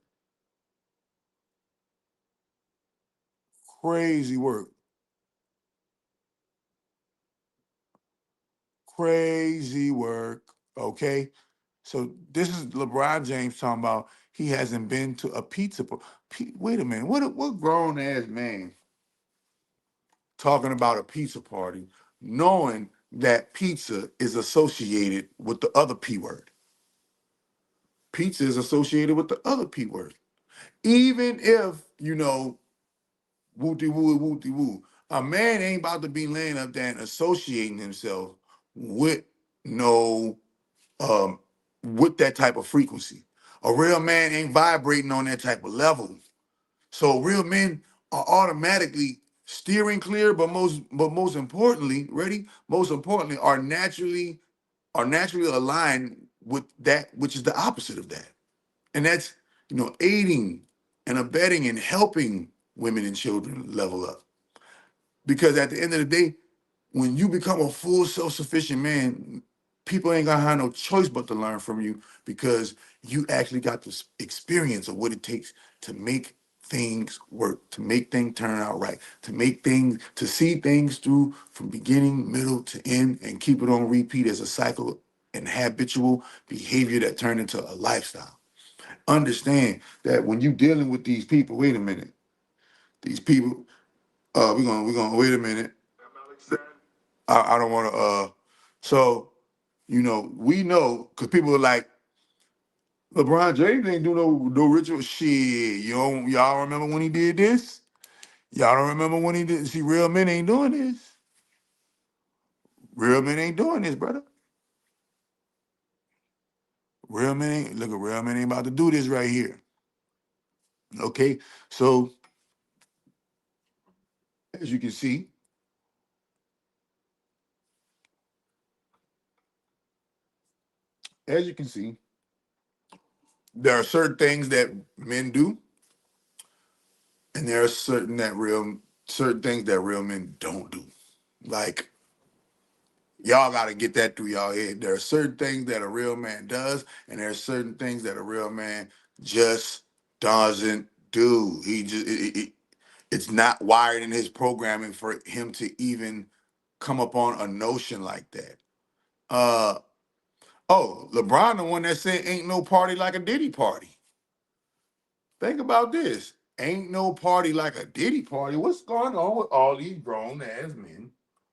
Crazy work. Crazy work. Okay. So this is LeBron James talking about he hasn't been to a pizza party. Wait a minute. What grown ass man talking about a pizza party, knowing that pizza is associated with the other P word? Pizza is associated with the other P word. Even if, wooty woo, wooty woo, a man ain't about to be laying up there and associating himself with no with that type of frequency. A real man ain't vibrating on that type of level. So real men are automatically steering clear, but most importantly, most importantly, are naturally aligned with that which is the opposite of that. And that's, aiding and abetting and helping women and children level up. Because at the end of the day, when you become a full self-sufficient man, people ain't gonna have no choice but to learn from you, because you actually got this experience of what it takes to make things work, to make things turn out right, to see things through from beginning, middle to end, and keep it on repeat as a cycle and habitual behavior that turn into a lifestyle. Understand that when you dealing with these people, wait a minute, these people, we're gonna wait a minute. I don't want to. So we know, because people are like, LeBron James ain't do no ritual shit. Y'all remember when he did this? Y'all don't remember when he did? See, real men ain't doing this. Real men ain't doing this, brother. Real men ain't about to do this right here. Okay, so as you can see, there are certain things that men do, and there are certain things that real men don't do. Like, y'all got to get that through y'all head. There are certain things that a real man does, and there are certain things that a real man just doesn't do. It's not wired in his programming for him to even come upon a notion like that. LeBron, the one that said ain't no party like a Diddy party. Think about this. Ain't no party like a Diddy party. What's going on with all these grown ass men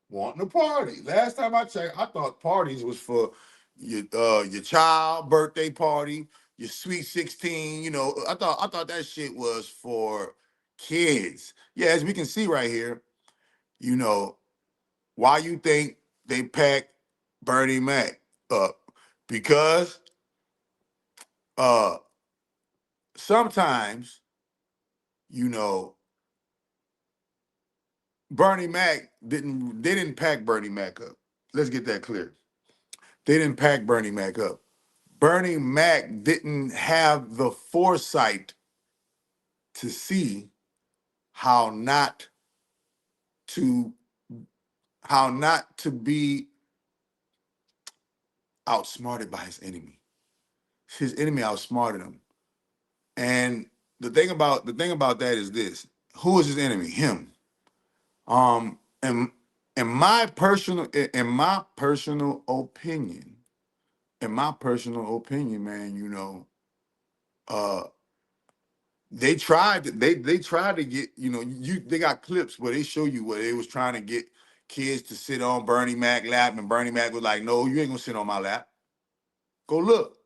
wanting to party? Last time I checked, I thought parties was for your child birthday party, your sweet 16. I thought that shit was for kids. Yeah, as we can see right here, why you think they packed Bernie Mac up? Because uh sometimes, you know, Bernie Mac they didn't pack Bernie Mac up. Let's get that clear. They didn't pack Bernie Mac up. Bernie Mac didn't have the foresight to see how not to be outsmarted by his enemy. His enemy outsmarted him. And the thing about that is this: who is his enemy? Him. And in my personal opinion, man, uh, they tried to get, they got clips where they show you where they was trying to get kids to sit on Bernie Mac lap, and Bernie Mac was like, "No, you ain't gonna sit on my lap. Go look."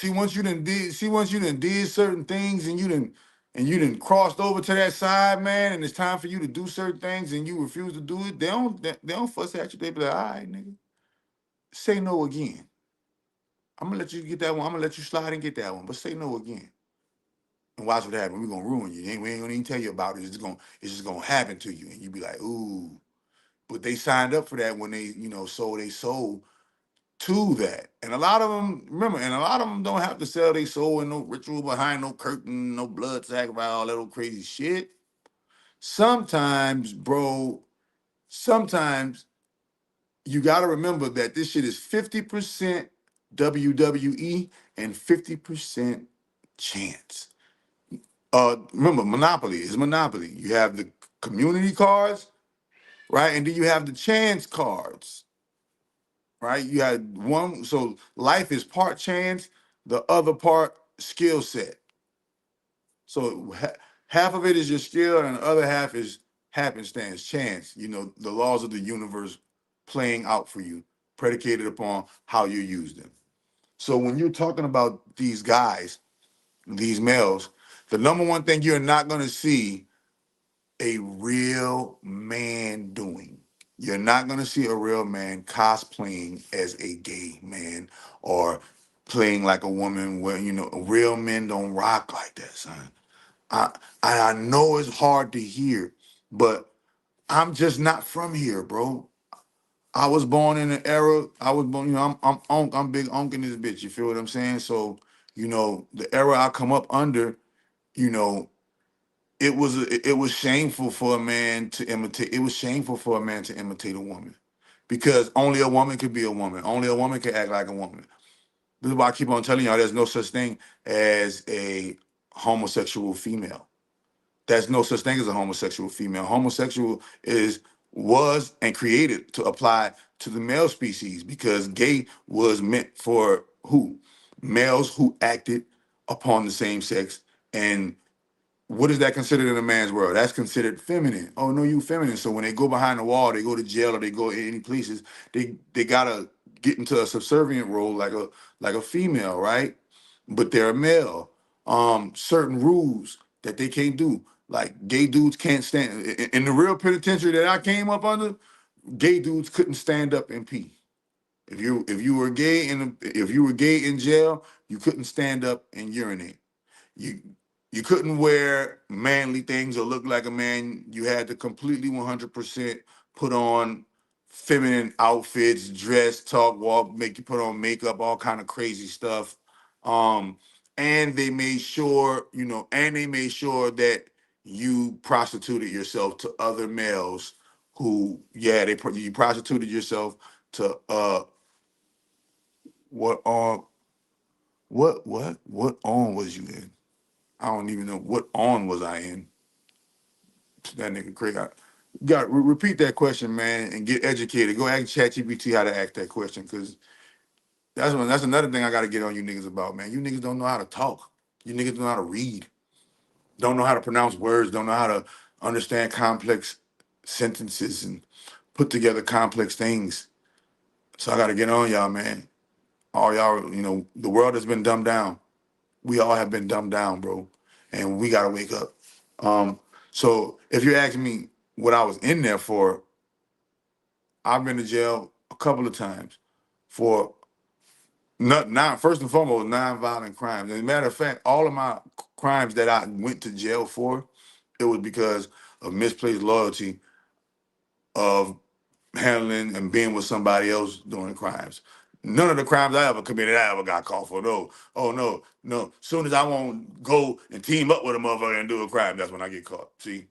Once you done did certain things, and you done crossed over to that side, man, and it's time for you to do certain things and you refuse to do it, they don't fuss at you. They be like, "All right, nigga, say no again. I'm gonna let you get that one. I'm gonna let you slide and get that one, but say no again. And watch what happens. We're gonna ruin you. We ain't gonna even tell you about it. It's just gonna happen to you." And you be like, "Ooh." But they signed up for that when they, sold their soul to that. And a lot of them, remember, don't have to sell their soul in no ritual behind no curtain, no blood sacrifice, all that old crazy shit. Sometimes, bro, you gotta remember that this shit is 50% WWE and 50% chance. Remember, Monopoly is Monopoly. You have the community cards, right? And then you have the chance cards, right? You had one, so life is part chance, the other part skill set. So half of it is your skill, and the other half is happenstance, chance. The laws of the universe playing out for you, predicated upon how you use them. So when you're talking about these guys, these males, the number one thing you're not going to see a real man doing. You're not going to see a real man cosplaying as a gay man or playing like a woman, where, real men don't rock like that, son. I know it's hard to hear, but I'm just not from here, bro. I was born in an era. I was born, I'm big unk in this bitch. You feel what I'm saying? So, You know, the era I come up under, you know, it was shameful for a man to imitate. It was shameful for a man to imitate a woman, because only a woman could be a woman. Only a woman can act like a woman. This is why I keep on telling y'all there's no such thing as a homosexual female. There's no such thing as a homosexual female. Homosexual was and created to apply to the male species, because gay was meant for who? Males who acted upon the same sex. And what is that considered in a man's world? That's considered feminine. Oh no, you feminine. So when they go behind the wall, they go to jail or they go in any places, they gotta get into a subservient role like a female, right? But they're a male. Certain rules that they can't do. Like gay dudes can't stand in the real penitentiary that I came up under, gay dudes couldn't stand up and pee. If you were gay if you were gay in jail, you couldn't stand up and urinate. You you couldn't wear manly things or look like a man. You had to completely 100% put on feminine outfits, dress, talk, walk, make you put on makeup, all kind of crazy stuff. Um, and they made sure, that you prostituted yourself to other males who, yeah, you prostituted yourself to what what on was you in? I don't even know what on was I in. That nigga Craig. Got repeat that question, man, and get educated. Go ask ChatGPT how to ask that question, because that's another thing I got to get on you niggas about, man. You niggas don't know how to talk. You niggas don't know how to read. Don't know how to pronounce words. Don't know how to understand complex sentences and put together complex things. So I got to get on y'all, man. All y'all, the world has been dumbed down. We all have been dumbed down, bro, and we gotta wake up. So if you're asking me what I was in there for, I've been to jail a couple of times for not first and foremost non-violent crimes. As a matter of fact, all of my crimes that I went to jail for, it was because of misplaced loyalty, of handling and being with somebody else doing crimes. None of the crimes I ever committed, I ever got caught for. No. Oh, no, no. Soon as I won't go and team up with a motherfucker and do a crime, that's when I get caught. See?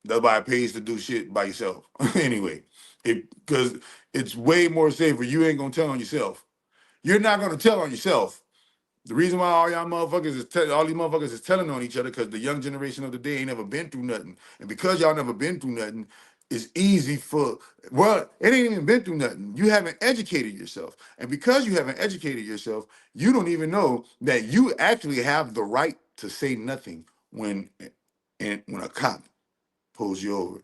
Nobody pays to do shit by yourself. Anyway, because it's way more safer. You ain't gonna tell on yourself. You're not gonna tell on yourself. The reason why all y'all motherfuckers all these motherfuckers is telling on each other, because the young generation of the day ain't never been through nothing. And because y'all never been through nothing, it's easy it ain't even been through nothing. You haven't educated yourself. And because you haven't educated yourself, you don't even know that you actually have the right to say nothing when a cop pulls you over.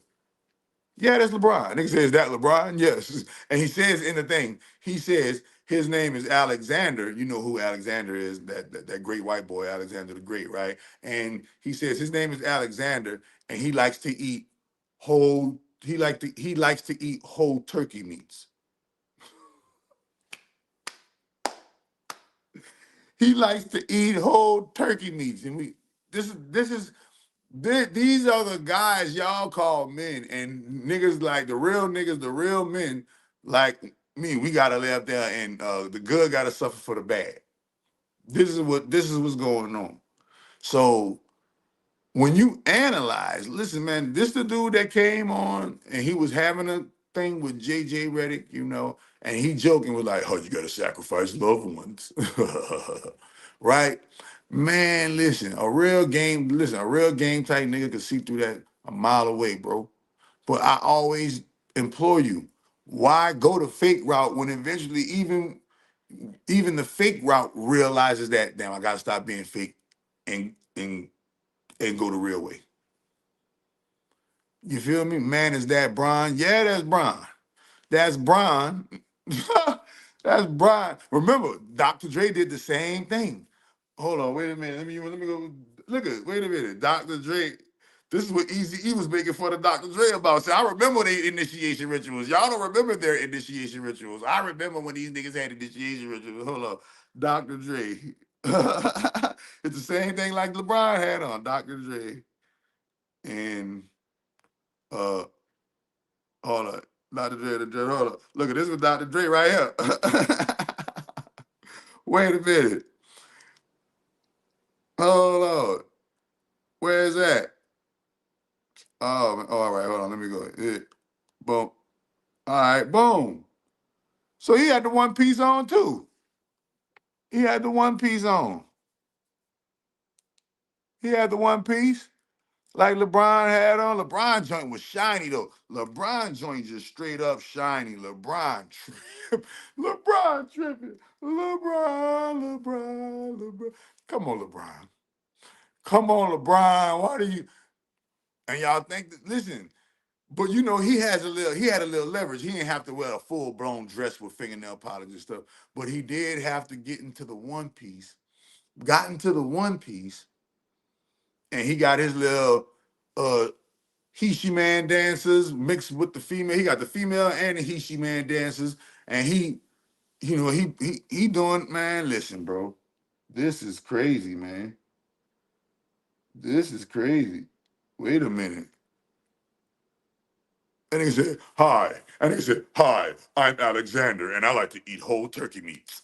Yeah, that's LeBron. Nigga says, that LeBron? Yes. And he says in the thing, he says his name is Alexander. You know who Alexander is, that great white boy, Alexander the Great, right? And he says his name is Alexander, and he likes to eat he likes to eat whole turkey meats. He likes to eat whole turkey meats. And these are the guys y'all call men, and niggas like the real niggas, the real men like me. We gotta lay up there, and the good gotta suffer for the bad. This is what's going on. So when you analyze, listen, man, this the dude that came on and he was having a thing with JJ Redick, and he joking was like, "Oh, you gotta sacrifice loved ones," right? Man, listen, a real game type nigga could see through that a mile away, bro. But I always implore you, why go the fake route when eventually even the fake route realizes that, damn, I gotta stop being fake and go the real way. You feel me? Man, is that Brian? Yeah, that's Brian. That's Brian. That's Brian. Remember, Dr. Dre did the same thing. Hold on, wait a minute. Let me go. Wait a minute. Dr. Dre. This is what Eazy-E was making fun of Dr. Dre about. So I remember their initiation rituals. Y'all don't remember their initiation rituals. I remember when these niggas had initiation rituals. Hold on. Dr. Dre. It's the same thing like LeBron had on. Dr. Dre. And hold on. Dr. Dre, hold on. Look at this with Dr. Dre right here. Wait a minute. Oh Lord, where is that? Oh, all right, hold on, let me go. Yeah. Boom. All right, boom. So he had the one piece on too. He had the one piece on. He had the one piece like LeBron had on. LeBron joint was shiny though. LeBron joint just straight up shiny. LeBron trip. LeBron tripping. LeBron. Come on, LeBron. Come on, LeBron. Why do you? And y'all think that? Listen. But you know, he had a little leverage. He didn't have to wear a full-blown dress with fingernail polish and stuff. But he did have to get into the one piece, got into the one piece, and he got his little He Man dancers mixed with the female. He got the female and the He Man dancers. And he doing, man, listen, bro. This is crazy, man. This is crazy. Wait a minute. And he said, hi. And he said, hi, I'm Alexander, and I like to eat whole turkey meats.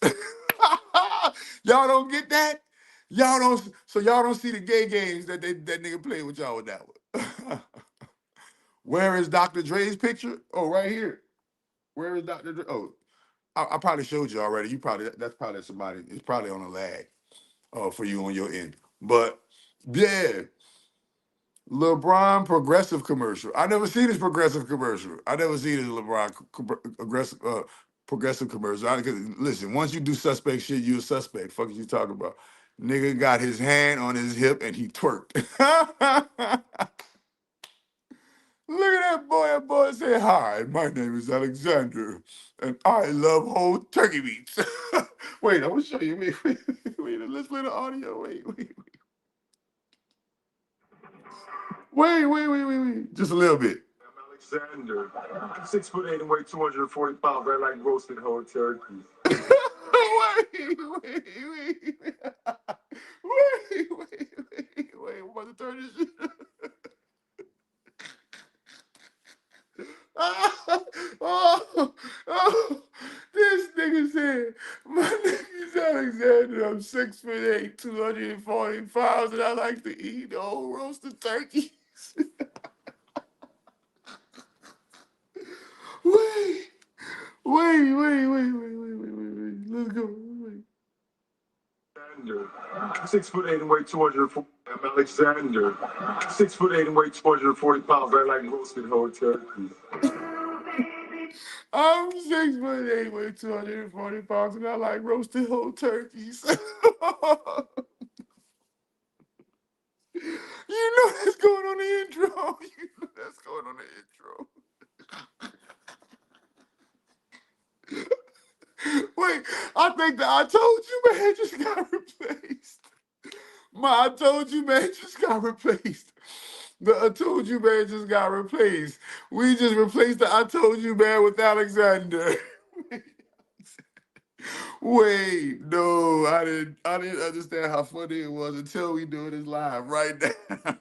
Y'all don't get that? Y'all don't see the gay games that nigga played with y'all with that one. Where is Dr. Dre's picture? Oh, right here. Where is Dr. Dre? Oh, I probably showed you already. That's probably somebody. It's probably on a lag for you on your end. But yeah, LeBron progressive commercial. I never seen this progressive commercial. I never seen this LeBron progressive commercial. Listen, once you do suspect shit, you a suspect. Fuck is you talking about? Nigga got his hand on his hip and he twerked. Look at that boy. That boy say, hi, my name is Alexander, and I love whole turkey meats. Wait, I'm going to show you. Wait, let's play the audio. Wait. Just a little bit. I'm Alexander. I'm 6'8" and weigh 240 pounds. I like roasted whole turkeys. Wait. I'm about to turn this shit. This nigga said, my name is Alexander. I'm 6'8", 240 pounds, and I like to eat old roasted turkeys. Wait. Let's go. Wait. Alexander. 6'8" and weigh 240. I'm Alexander. 6'8" and weigh 240 pounds. I like roasted whole turkeys. I'm 6'8", weigh 240 pounds, and I like roasted whole turkeys. You know that's going on the intro. You know that's going on the intro. Wait, I think the I told you man just got replaced. My I told you man just got replaced. The I told you man just got replaced. We just replaced the I told you man with Alexander. Wait, no, I didn't understand how funny it was until we do this live right now.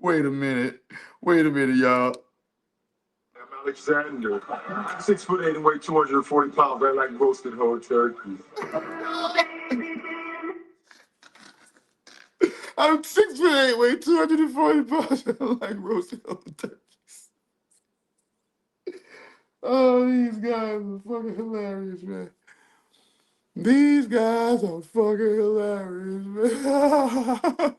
Wait a minute, y'all. I'm Alexander. 6'8" and weigh 240 pounds. I like roasted whole turkeys. I'm 6'8", weigh 240 pounds. I like roasted whole turkeys. Oh, these guys are fucking hilarious, man. These guys are fucking hilarious, man.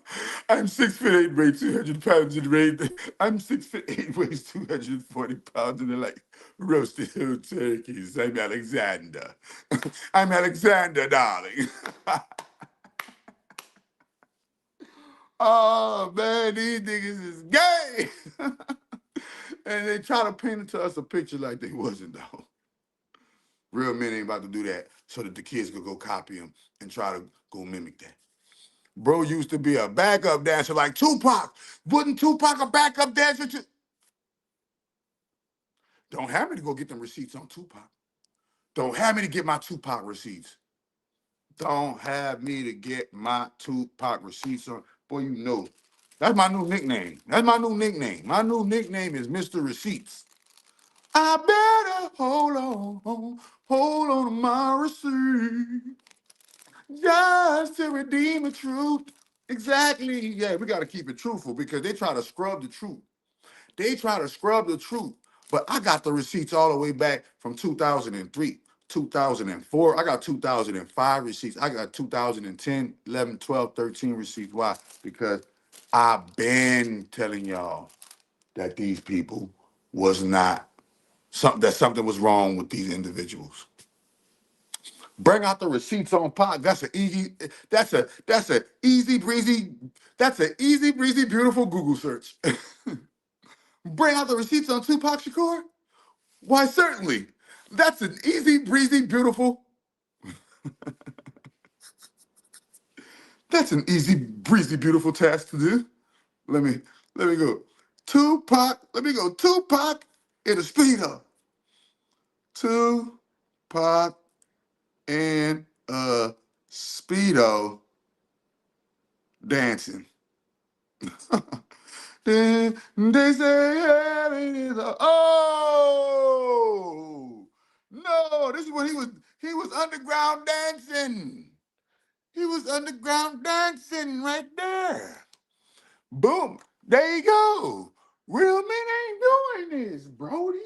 I'm 6'8", weigh 200 pounds and weight. I'm 6'8", weighs 240 pounds, and they're like roasted whole turkeys. I'm Alexander. I'm Alexander, darling. Oh man, these niggas is gay. And they try to paint it to us a picture like they wasn't though. Real men ain't about to do that so that the kids could go copy them and try to go mimic that. Bro used to be a backup dancer like Tupac. Wasn't Tupac a backup dancer too? Don't have me to go get them receipts on Tupac. Don't have me to get my Tupac receipts. Don't have me to get my Tupac receipts on. Boy, you know. That's my new nickname. My new nickname is Mr. Receipts. I better hold on to my receipt. just to redeem the truth. Exactly. Yeah, we got to keep it truthful because they try to scrub the truth. They try to scrub the truth. But I got the receipts all the way back from 2003, 2004. I got 2005 receipts. I got 2010, 11, 12, 13 receipts. Why? Because I've been telling y'all that these people was not, that something was wrong with these individuals. Bring out the receipts on pod. That's a easy breezy, beautiful Google search. Bring out the receipts on Tupac Shakur? Why, certainly. That's an easy breezy, beautiful. That's an easy breezy, beautiful task to do. Let me go. Tupac, let me go. Tupac in a speedo. Tupac in a speedo dancing. They say heaven is a no. This is when he was underground dancing. He was underground dancing right there. Boom. There you go. Real men ain't doing this, Brody.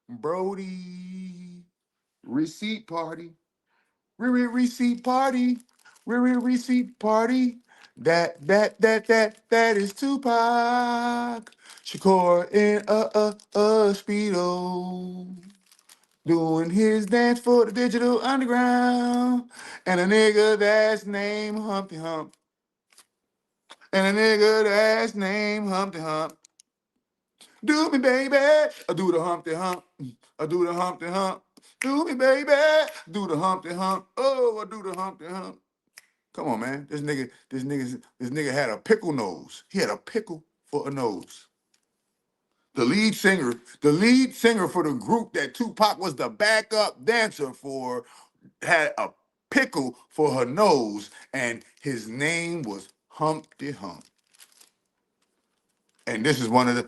Brody. Receipt party. Receipt party. Receipt party. That is Tupac Shakur in a speedo, doing his dance for the digital underground, and a nigga that's named Humpty Hump, and a nigga that's named Humpty Hump. Do me, baby, I do the Humpty Hump, I do the Humpty Hump. Do me, baby, do the Humpty Hump. Oh, I do the Humpty Hump. Come on, man. This nigga had a pickle nose. He had a pickle for a nose. The lead singer for the group that Tupac was the backup dancer for had a pickle for her nose, and his name was Humpty Hump. And this is one of the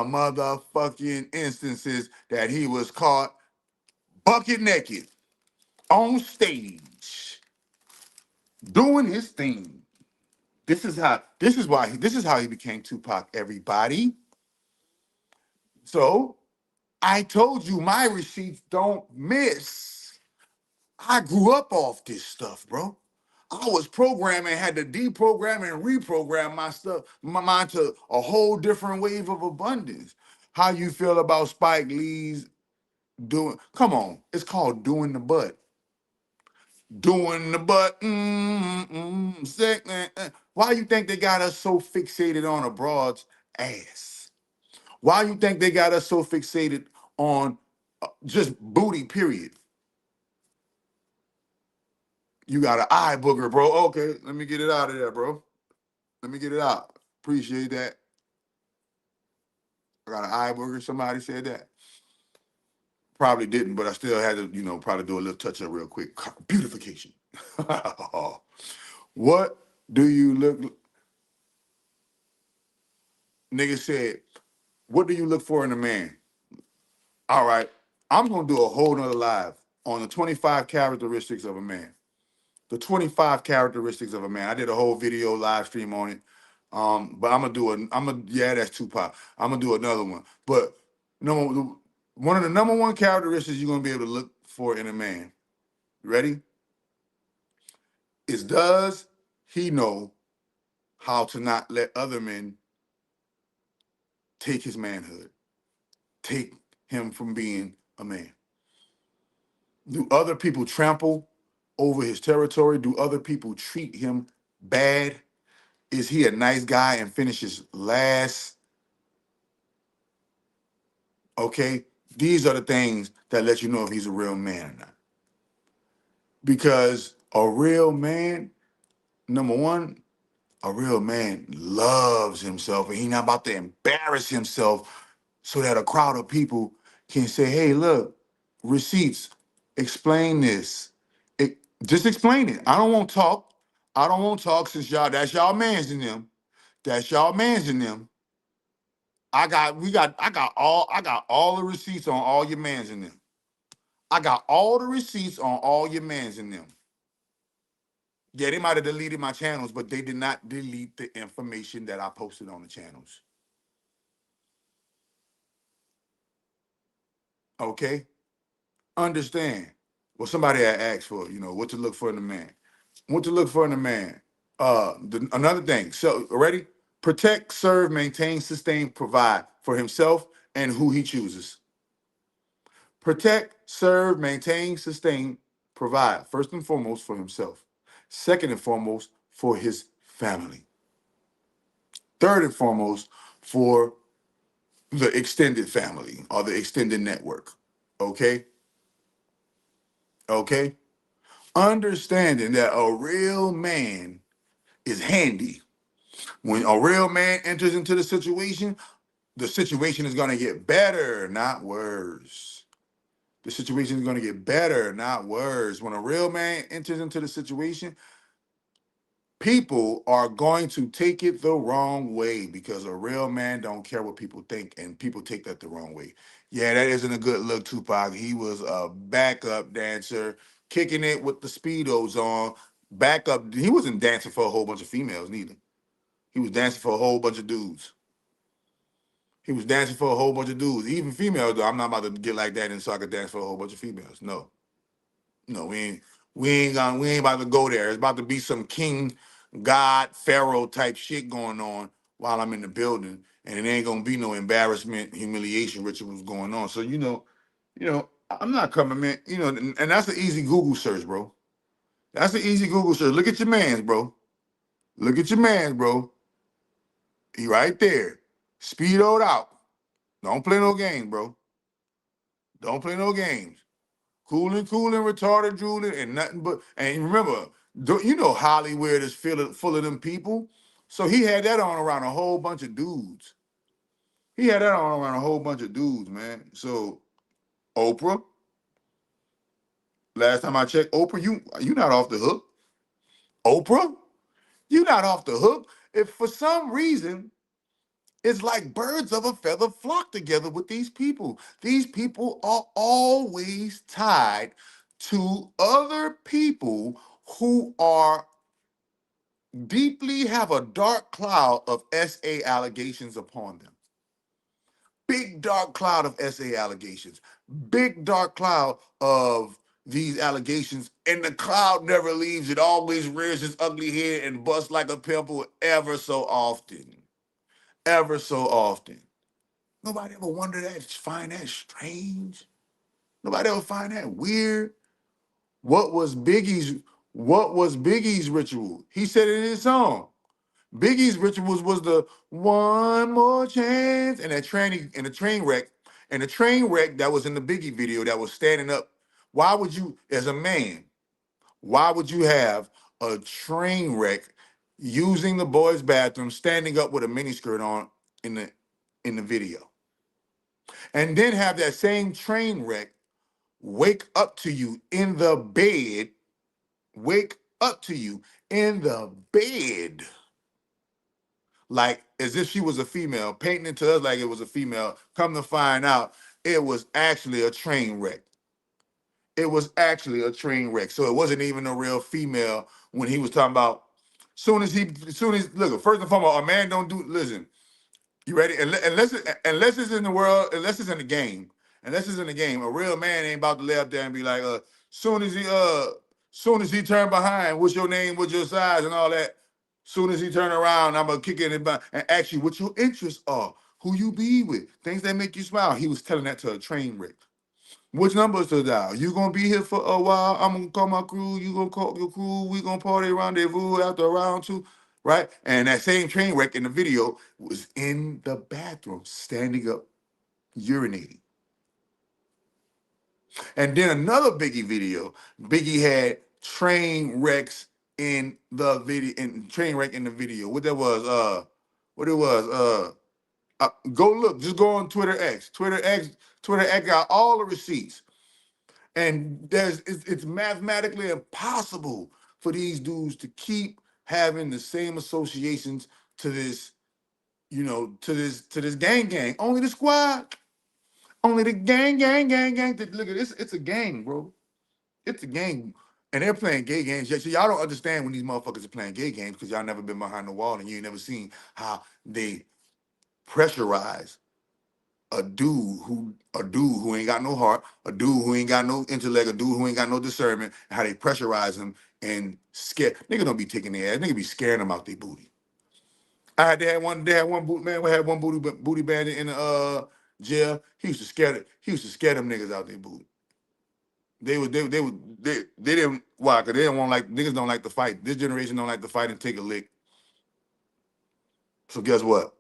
motherfucking instances that he was caught bucket naked on stage doing his thing. This is how he became Tupac, everybody. So I told you my receipts don't miss. I grew up off this stuff, bro. I was programming, had to deprogram and reprogram my mind to a whole different wave of abundance. How you feel about Spike Lee's doing? Come on, it's called doing the butt. Doing the butt, Why you think they got us so fixated on a broad's ass? Why you think they got us so fixated on just booty, period? You got an eye booger, bro. Okay, let me get it out of there, bro. Let me get it out. Appreciate that. I got an eye booger. Somebody said that. Probably didn't, but I still had to, probably do a little touch up real quick. Beautification. What do you look? Nigga said, what do you look for in a man? All right, I'm gonna do a whole nother live on the 25 characteristics of a man. The 25 characteristics of a man. I did a whole video live stream on it. But that's Tupac. I'm gonna do another one. But one of the number one characteristics you're gonna be able to look for in a man. Ready? Is does he know how to not let other men take his manhood, take him from being a man? Do other people trample over his territory? Do other people treat him bad? Is he a nice guy and finishes last? Okay, these are the things that let you know if he's a real man or not. Because a real man, number one, a real man loves himself and he's not about to embarrass himself so that a crowd of people can say, hey, look, receipts, explain this. Just explain it. I don't want to talk. I don't want to talk since that's y'all mans in them. That's y'all mans in them. I got all the receipts on all your mans in them. I got all the receipts on all your mans in them. Yeah, they might have deleted my channels, but they did not delete the information that I posted on the channels. Okay? Understand. Well, somebody had asked for, what to look for in a man. What to look for in a man. Another thing. So, ready? Protect, serve, maintain, sustain, provide for himself and who he chooses. Protect, serve, maintain, sustain, provide, first and foremost for himself. Second and foremost for his family. Third and foremost for the extended family or the extended network. Okay? Okay? Understanding that a real man is handy. When a real man enters into the situation is going to get better, not worse. The situation is going to get better, not worse. When a real man enters into the situation, people are going to take it the wrong way because a real man don't care what people think, and people take that the wrong way. Yeah, that isn't a good look, Tupac. He was a backup dancer, kicking it with the Speedos on. Backup, he wasn't dancing for a whole bunch of females, neither. He was dancing for a whole bunch of dudes. He was dancing for a whole bunch of dudes, even females. Though I'm not about to get like that and so I could dance for a whole bunch of females. No, no, we ain't about to go there. It's about to be some king, god, pharaoh type shit going on while I'm in the building, and it ain't gonna be no embarrassment, humiliation rituals going on. So I'm not coming, man. And that's an easy Google search, bro. That's an easy Google search. Look at your man's, bro. Look at your man's, bro. He right there. Speedoed out. Don't play no games, bro. Don't play no games. Cooling, retarded, drooling, and nothing but. And remember, Hollywood is full of them people. So he had that on around a whole bunch of dudes. He had that on around a whole bunch of dudes, man. So Oprah, last time I checked, Oprah, you not off the hook. Oprah, you not off the hook. If for some reason it's like birds of a feather flock together with these people. These people are always tied to other people who are deeply have a dark cloud of SA allegations upon them. Big dark cloud of SA allegations. Big dark cloud of these allegations, and the cloud never leaves. It always rears its ugly head and busts like a pimple ever so often. Ever so often. Nobody ever find that strange? Nobody ever find that weird? What was Biggie's ritual? He said it in his song. Biggie's rituals was the one more chance and the train wreck. And the train wreck that was in the Biggie video that was standing up. Why would you, as a man, why would you have a train wreck using the boys' bathroom, standing up with a miniskirt on in the video? And then have that same train wreck wake up to you in the bed, like as if she was a female, painting it to us like it was a female. Come to find out, it was actually a train wreck. It was actually a train wreck. So it wasn't even a real female when he was talking about, look, first and foremost, a man don't do, listen, you ready? Unless it's in the world, unless it's in the game, a real man ain't about to lay up there and be like, soon as he turn behind, what's your name, what's your size, and all that. Soon as he turn around, I'm gonna kick it in and ask you what your interests are, who you be with, things that make you smile. He was telling that to a train wreck. Which numbers to dial? You gonna be here for a while? I'm gonna call my crew. You gonna call your crew? We gonna party rendezvous after a round two, right? And that same train wreck in the video was in the bathroom, standing up, urinating. And then another Biggie video, Biggie had train wrecks in the video, What that was? Go look. Just go on Twitter X. Twitter X got all the receipts. And it's mathematically impossible for these dudes to keep having the same associations to this you know, to this gang. Only the squad. Only the gang. Look at this. It's a gang, bro. It's a gang. And they're playing gay games. Yeah, so y'all don't understand when these motherfuckers are playing gay games because y'all never been behind the wall and you ain't never seen how they pressurize a dude who ain't got no heart, a dude who ain't got no intellect, a dude who ain't got no discernment, how they pressurize him and scare. Nigga don't be taking their ass. Nigga be scaring them out their booty. They had one boot man. We had one booty bandit in the jail. He used to scare them niggas out their booty. They didn't why? Cause they didn't want like niggas don't like to fight. This generation don't like to fight and take a lick. So guess what?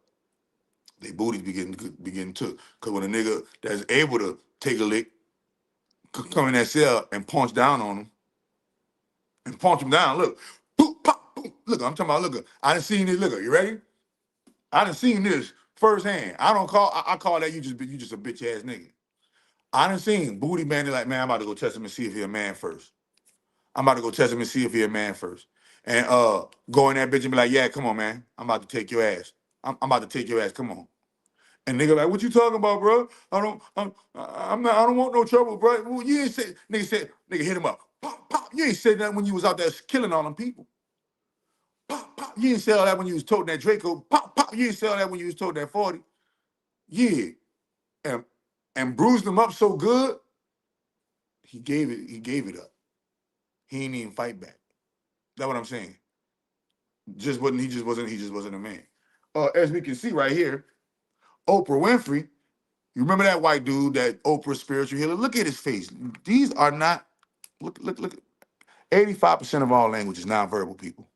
They booties be getting took. Cause when a nigga that's able to take a lick come in that cell and punch down on him and punch him down. Look, boop, pop, boop. Look, I'm talking about. Look, I done seen this. Look, you ready? I done seen this firsthand. I call that you just a bitch ass nigga. I done seen booty bandit like, man, I'm about to go test him and see if he a man first. I'm about to go test him and see if he a man first. And go in that bitch and be like, yeah, come on, man. I'm about to take your ass. I'm about to take your ass. Come on. And nigga like, what you talking about, bro? I don't want no trouble, bro. Well, you ain't say, nigga hit him up. Pop, pop. You ain't said that when you was out there killing all them people. Pop, pop. You ain't say all that when you was toting that Draco. Pop, pop. You ain't say all that when you was toting that 40. Yeah. And bruised him up so good, he gave it up. He ain't even fight back. That's what I'm saying. He just wasn't a man. As we can see right here, Oprah Winfrey, you remember that white dude, that Oprah spiritual healer? Look at his face. These are not, look. 85% of all language is nonverbal, people.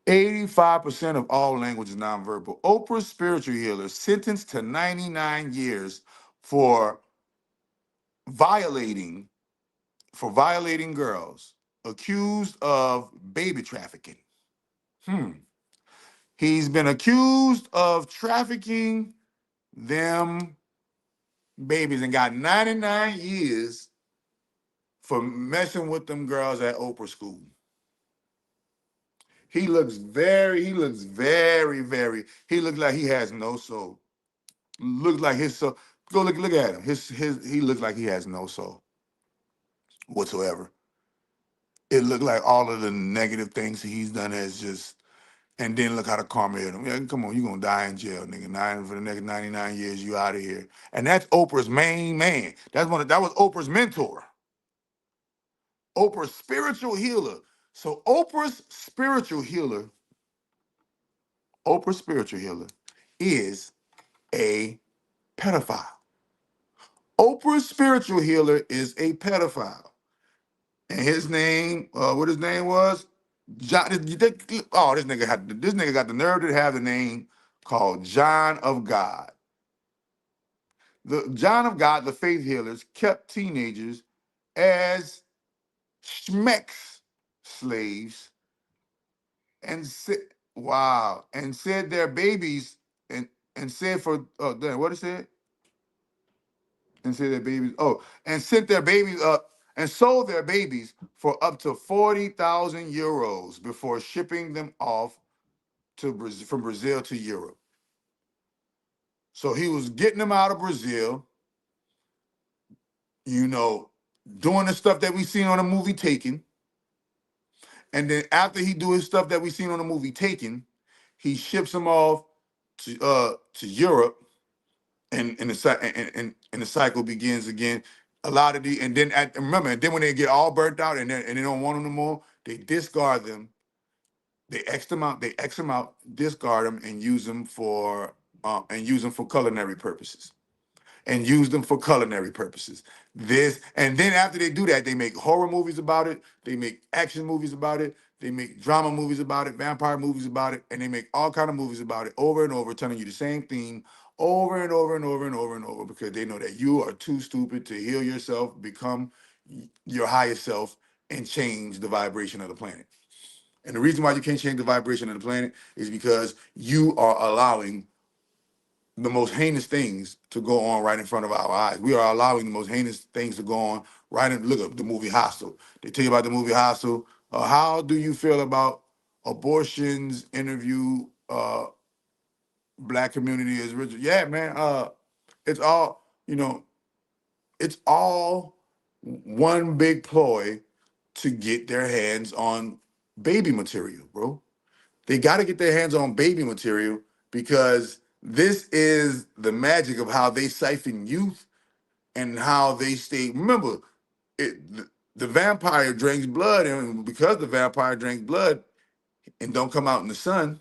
85% of all language is nonverbal. Oprah spiritual healer sentenced to 99 years for violating girls, accused of baby trafficking. He's been accused of trafficking them babies and got 99 years for messing with them girls at Oprah school. He looks very, he looks like he has no soul. Looks like his soul. Go look at him. He looks like he has no soul whatsoever. It looked like all of the negative things he's done has just, and then look how the karma hit him. Yeah, come on, you're gonna die in jail, nigga. For the next 99 years, you out of here. And that's Oprah's main man. That was Oprah's mentor. Oprah's spiritual healer. So Oprah's spiritual healer is a pedophile. Oprah's spiritual healer is a pedophile. And his name, what his name was? John. This nigga got the nerve to have the name called John of God. The John of God, the faith healers, kept teenagers as schmecks slaves and said their babies and said for what it said? And said their babies, and sent their babies up and sold their babies for up to 40,000 euros before shipping them off to Brazil, from Brazil to Europe. So he was getting them out of Brazil, doing the stuff that we seen on the movie Taken. And then after he do his stuff that we seen on the movie Taken, he ships them off to Europe, and the cycle begins again. A lot of and then when they get all burnt out and they don't want them no more, they discard them. They X them out, discard them, and use them for culinary purposes. And use them for culinary purposes. And then after they do that, they make horror movies about it, they make action movies about it, they make drama movies about it, vampire movies about it, and they make all kind of movies about it over and over, telling you the same theme over and over and over and over and over, because they know that you are too stupid to heal yourself, become your highest self, and change the vibration of the planet. And the reason why you can't change the vibration of the planet is because you are allowing the most heinous things to go on right in front of our eyes. We are allowing the most heinous things to go on right in. Look up the movie Hostel. They tell you about the movie Hostel. How do you feel about abortions interview black community is rich. Yeah, man. It's all, it's all one big ploy to get their hands on baby material, bro. They got to get their hands on baby material because this is the magic of how they siphon youth and how they stay. Remember, the vampire drinks blood, and because the vampire drinks blood and don't come out in the sun,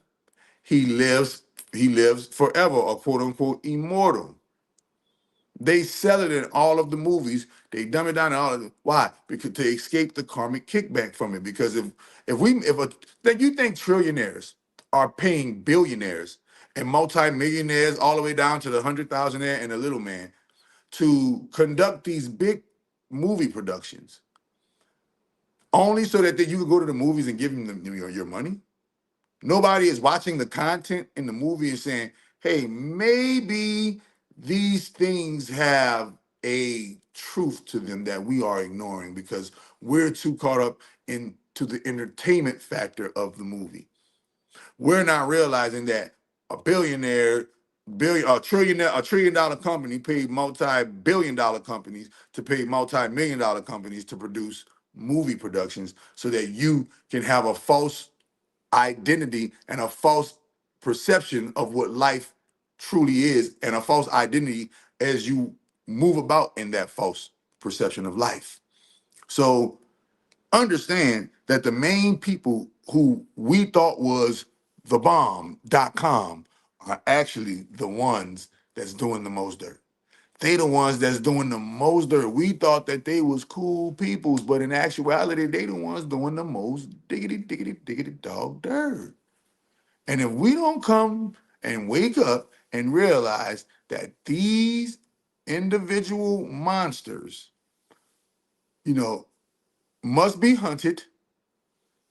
he lives. He lives forever, or quote unquote immortal. They sell it in all of the movies. They dumb it down in all of it. Why? Because to escape the karmic kickback from it. Because then you think trillionaires are paying billionaires and multimillionaires all the way down to the 100,000aire and the little man to conduct these big movie productions only so that you could go to the movies and give them your money? Nobody is watching the content in the movie and saying, hey, maybe these things have a truth to them that we are ignoring because we're too caught up into the entertainment factor of the movie. We're not realizing that a trillion dollar company paid multi-billion dollar companies to pay multi-million dollar companies to produce movie productions so that you can have a false identity and a false perception of what life truly is and a false identity as you move about in that false perception of life. So understand that the main people who we thought was the bomb.com are actually the ones that's doing the most dirt. They the ones that's doing the most dirt. We thought that they was cool peoples, but in actuality, they the ones doing the most diggity dog dirt. And if we don't come and wake up and realize that these individual monsters, must be hunted,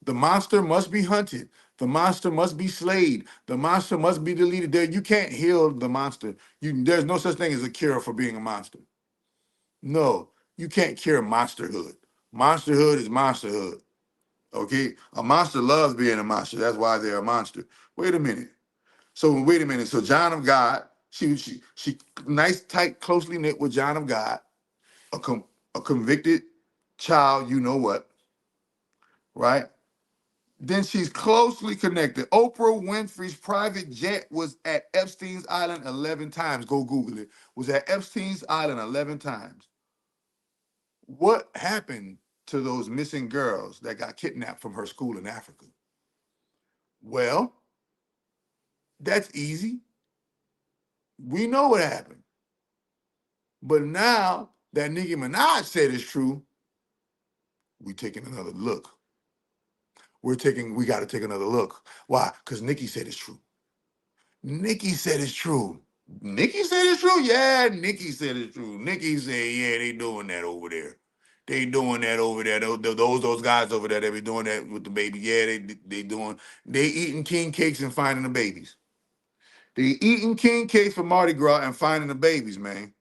the monster must be hunted, the monster must be slayed, the monster must be deleted. There, you can't heal the monster. There's no such thing as a cure for being a monster. No, you can't cure monsterhood. Monsterhood is monsterhood. Okay? A monster loves being a monster. That's why they're a monster. Wait a minute. So John of God, she nice, tight, closely knit with John of God, a convicted child, you know what, right? Then she's closely connected. Oprah Winfrey's private jet was at Epstein's Island 11 times. Go Google it. Was at Epstein's Island 11 times. What happened to those missing girls that got kidnapped from her school in Africa? Well, that's easy. We know what happened. But now that Nicki Minaj said it's true, we taking another look. We got to take another look. Why? Because Nicki said it's true. Nicki said it's true. Nicki said it's true? Yeah, Nicki said it's true. Nicki said, yeah, they doing that over there. They doing that over there. Those guys over there, they be doing that with the baby. Yeah, they eating king cakes and finding the babies. They eating king cakes for Mardi Gras and finding the babies, man.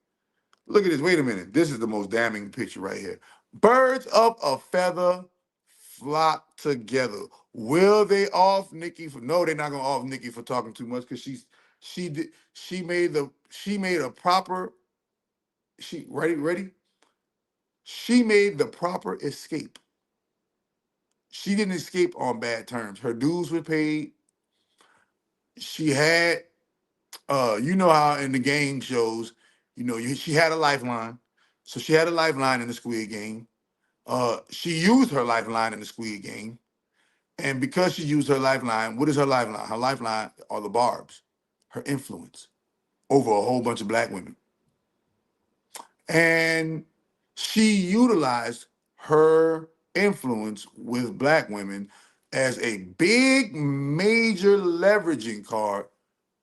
Look at this. Wait a minute. This is the most damning picture right here. Birds of a feather flock together. Will they off Nicki for? No, they're not gonna off Nicki for talking too much because she made a proper. She ready. She made the proper escape. She didn't escape on bad terms. Her dues were paid. She had, you know how in the game shows, she had a lifeline. So she had a lifeline in the Squid Game. She used her lifeline in the Squid Game. And because she used her lifeline, what is her lifeline? Her lifeline are the barbs, her influence over a whole bunch of black women. And she utilized her influence with black women as a big, major leveraging card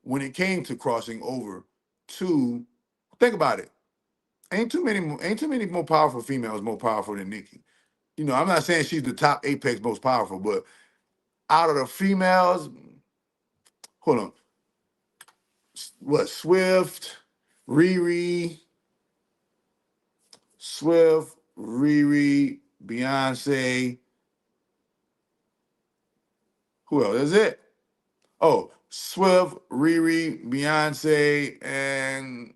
when it came to crossing over to, think about it, ain't too many more powerful females more powerful than Nicki. I'm not saying she's the top apex most powerful, but out of the females, hold on, what, Swift, Riri, Beyonce, who else? That's it. Oh, Swift, Riri, Beyonce, and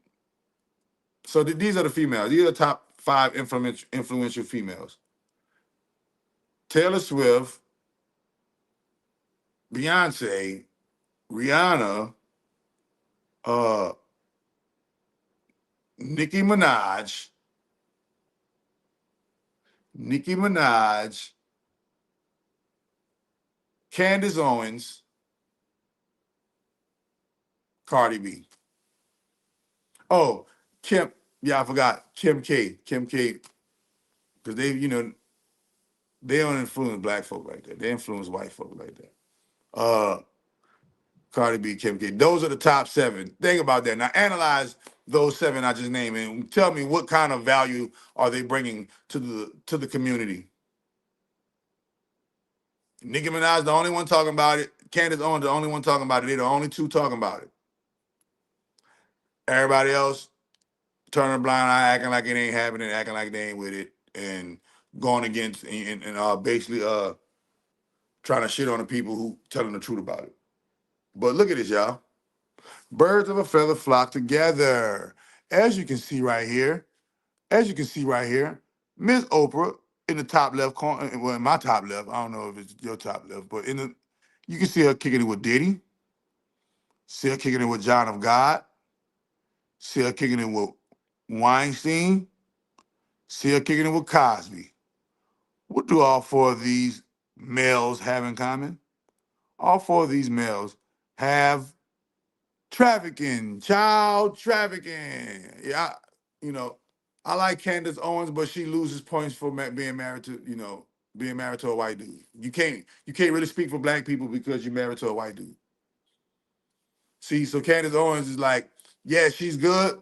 so these are the females. These are the top 5 influential females. Taylor Swift, Beyonce, Rihanna, uh, Nicki Minaj, Candace Owens, Cardi B. Oh, Kim. Yeah, I forgot Kim K. Because they don't influence black folk like that. They influence white folk like that. Cardi B, Kim K. Those are the top 7. Think about that. Now analyze those 7 I just named and tell me what kind of value are they bringing to the community. Nicki Minaj, the only one talking about it. Candace Owens, the only one talking about it. They're the only 2 talking about it. Everybody else turning a blind eye, acting like it ain't happening, acting like they ain't with it, and going against and basically trying to shit on the people who telling the truth about it. But look at this, y'all. Birds of a feather flock together. As you can see right here, Miss Oprah in the top left corner, well, in my top left, I don't know if it's your top left, but you can see her kicking it with Diddy, see her kicking it with John of God, see her kicking it with Weinstein, see her kicking it with Cosby. What do all 4 of these males have in common? All 4 of these males have trafficking, child trafficking. Yeah, I like Candace Owens, but she loses points for being married to a white dude. You can't really speak for black people because you're married to a white dude. See, so Candace Owens is like, yeah, she's good,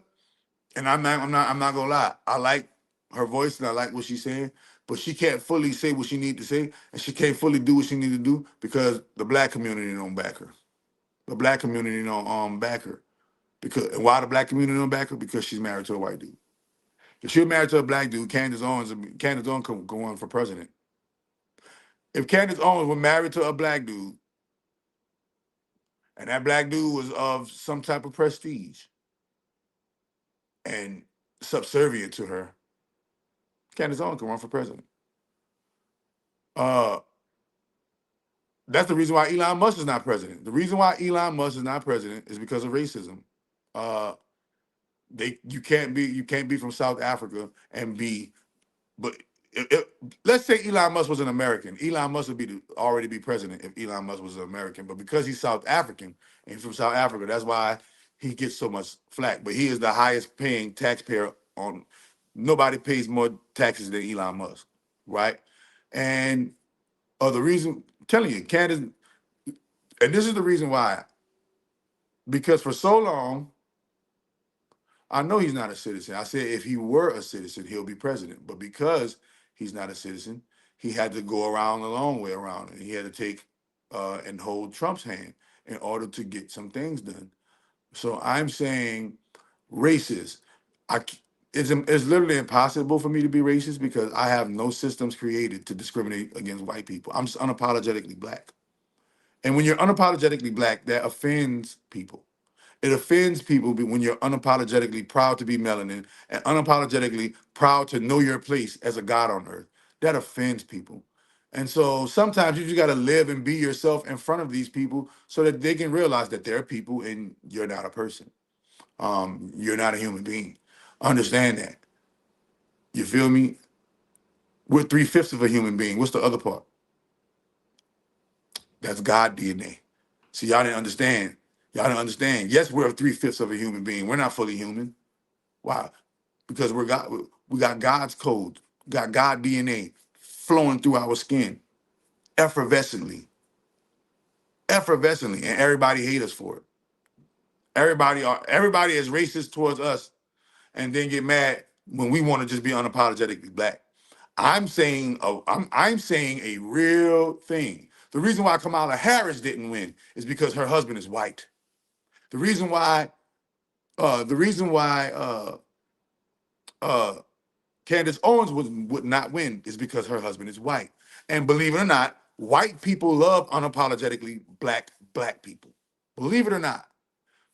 and I'm not gonna lie. I like her voice and I like what she's saying, but she can't fully say what she needs to say, and she can't fully do what she needs to do because the black community don't back her. The black community don't back her. And why the black community don't back her? Because she's married to a white dude. If she was married to a black dude, Candace Owens could go on for president. If Candace Owens were married to a black dude, and that black dude was of some type of prestige and subservient to her, Candace Owens could run for president. That's the reason why Elon Musk is not president. The reason why Elon Musk is not president is because of racism. You can't be from South Africa and be, but let's say Elon Musk was an American. Elon Musk would already be president if Elon Musk was an American. But because he's South African and from South Africa, that's why he gets so much flack. But he is the highest paying taxpayer on. Nobody pays more taxes than Elon Musk, right? And the reason, I'm telling you, Candace, and this is the reason why. Because for so long, I know he's not a citizen. I said if he were a citizen, he'll be president. But because he's not a citizen, he had to go around the long way around, and he had to take and hold Trump's hand in order to get some things done. So I'm saying racist. It's literally impossible for me to be racist because I have no systems created to discriminate against white people. I'm just unapologetically black. And when you're unapologetically black, that offends people. It offends people when you're unapologetically proud to be melanin and unapologetically proud to know your place as a god on earth. That offends people. And so sometimes you just got to live and be yourself in front of these people so that they can realize that they're people and you're not a person. You're not a human being. Understand that. You feel me? We're 3/5 of a human being. What's the other part? That's God DNA. See, y'all didn't understand. Y'all didn't understand. Yes, we're 3/5 of a human being. We're not fully human. Why? Because we got God's code, got God DNA flowing through our skin, effervescently, and everybody hate us for it. Everybody is racist towards us, and then get mad when we want to just be unapologetically black. I'm saying a real thing. The reason why Kamala Harris didn't win is because her husband is white. The reason why Candace Owens would not win is because her husband is white. And believe it or not, white people love unapologetically black black people. Believe it or not.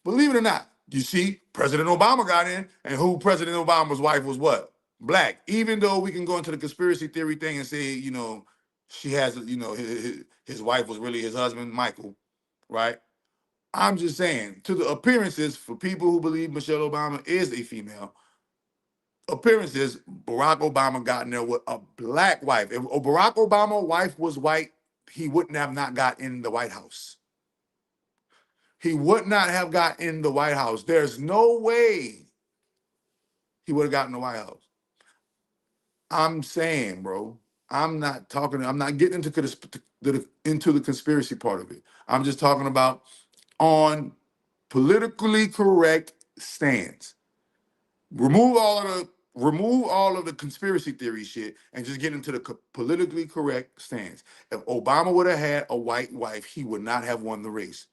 Believe it or not. You see, President Obama got in, and who President Obama's wife was what? Black. Even though we can go into the conspiracy theory thing and say, you know, she has, you know, his wife was really his husband, Michael, right? I'm just saying, to the appearances, for people who believe Michelle Obama is a female, appearances, Barack Obama got in there with a black wife. If Barack Obama's wife was white, he wouldn't have not got in the White House. He would not have got in the White House. There's no way he would have gotten the White House. I'm saying, bro, I'm not getting into the conspiracy part of it. I'm just talking about on politically correct stance. Remove all of the conspiracy theory shit and just get into the politically correct stance. If Obama would have had a white wife, he would not have won the race.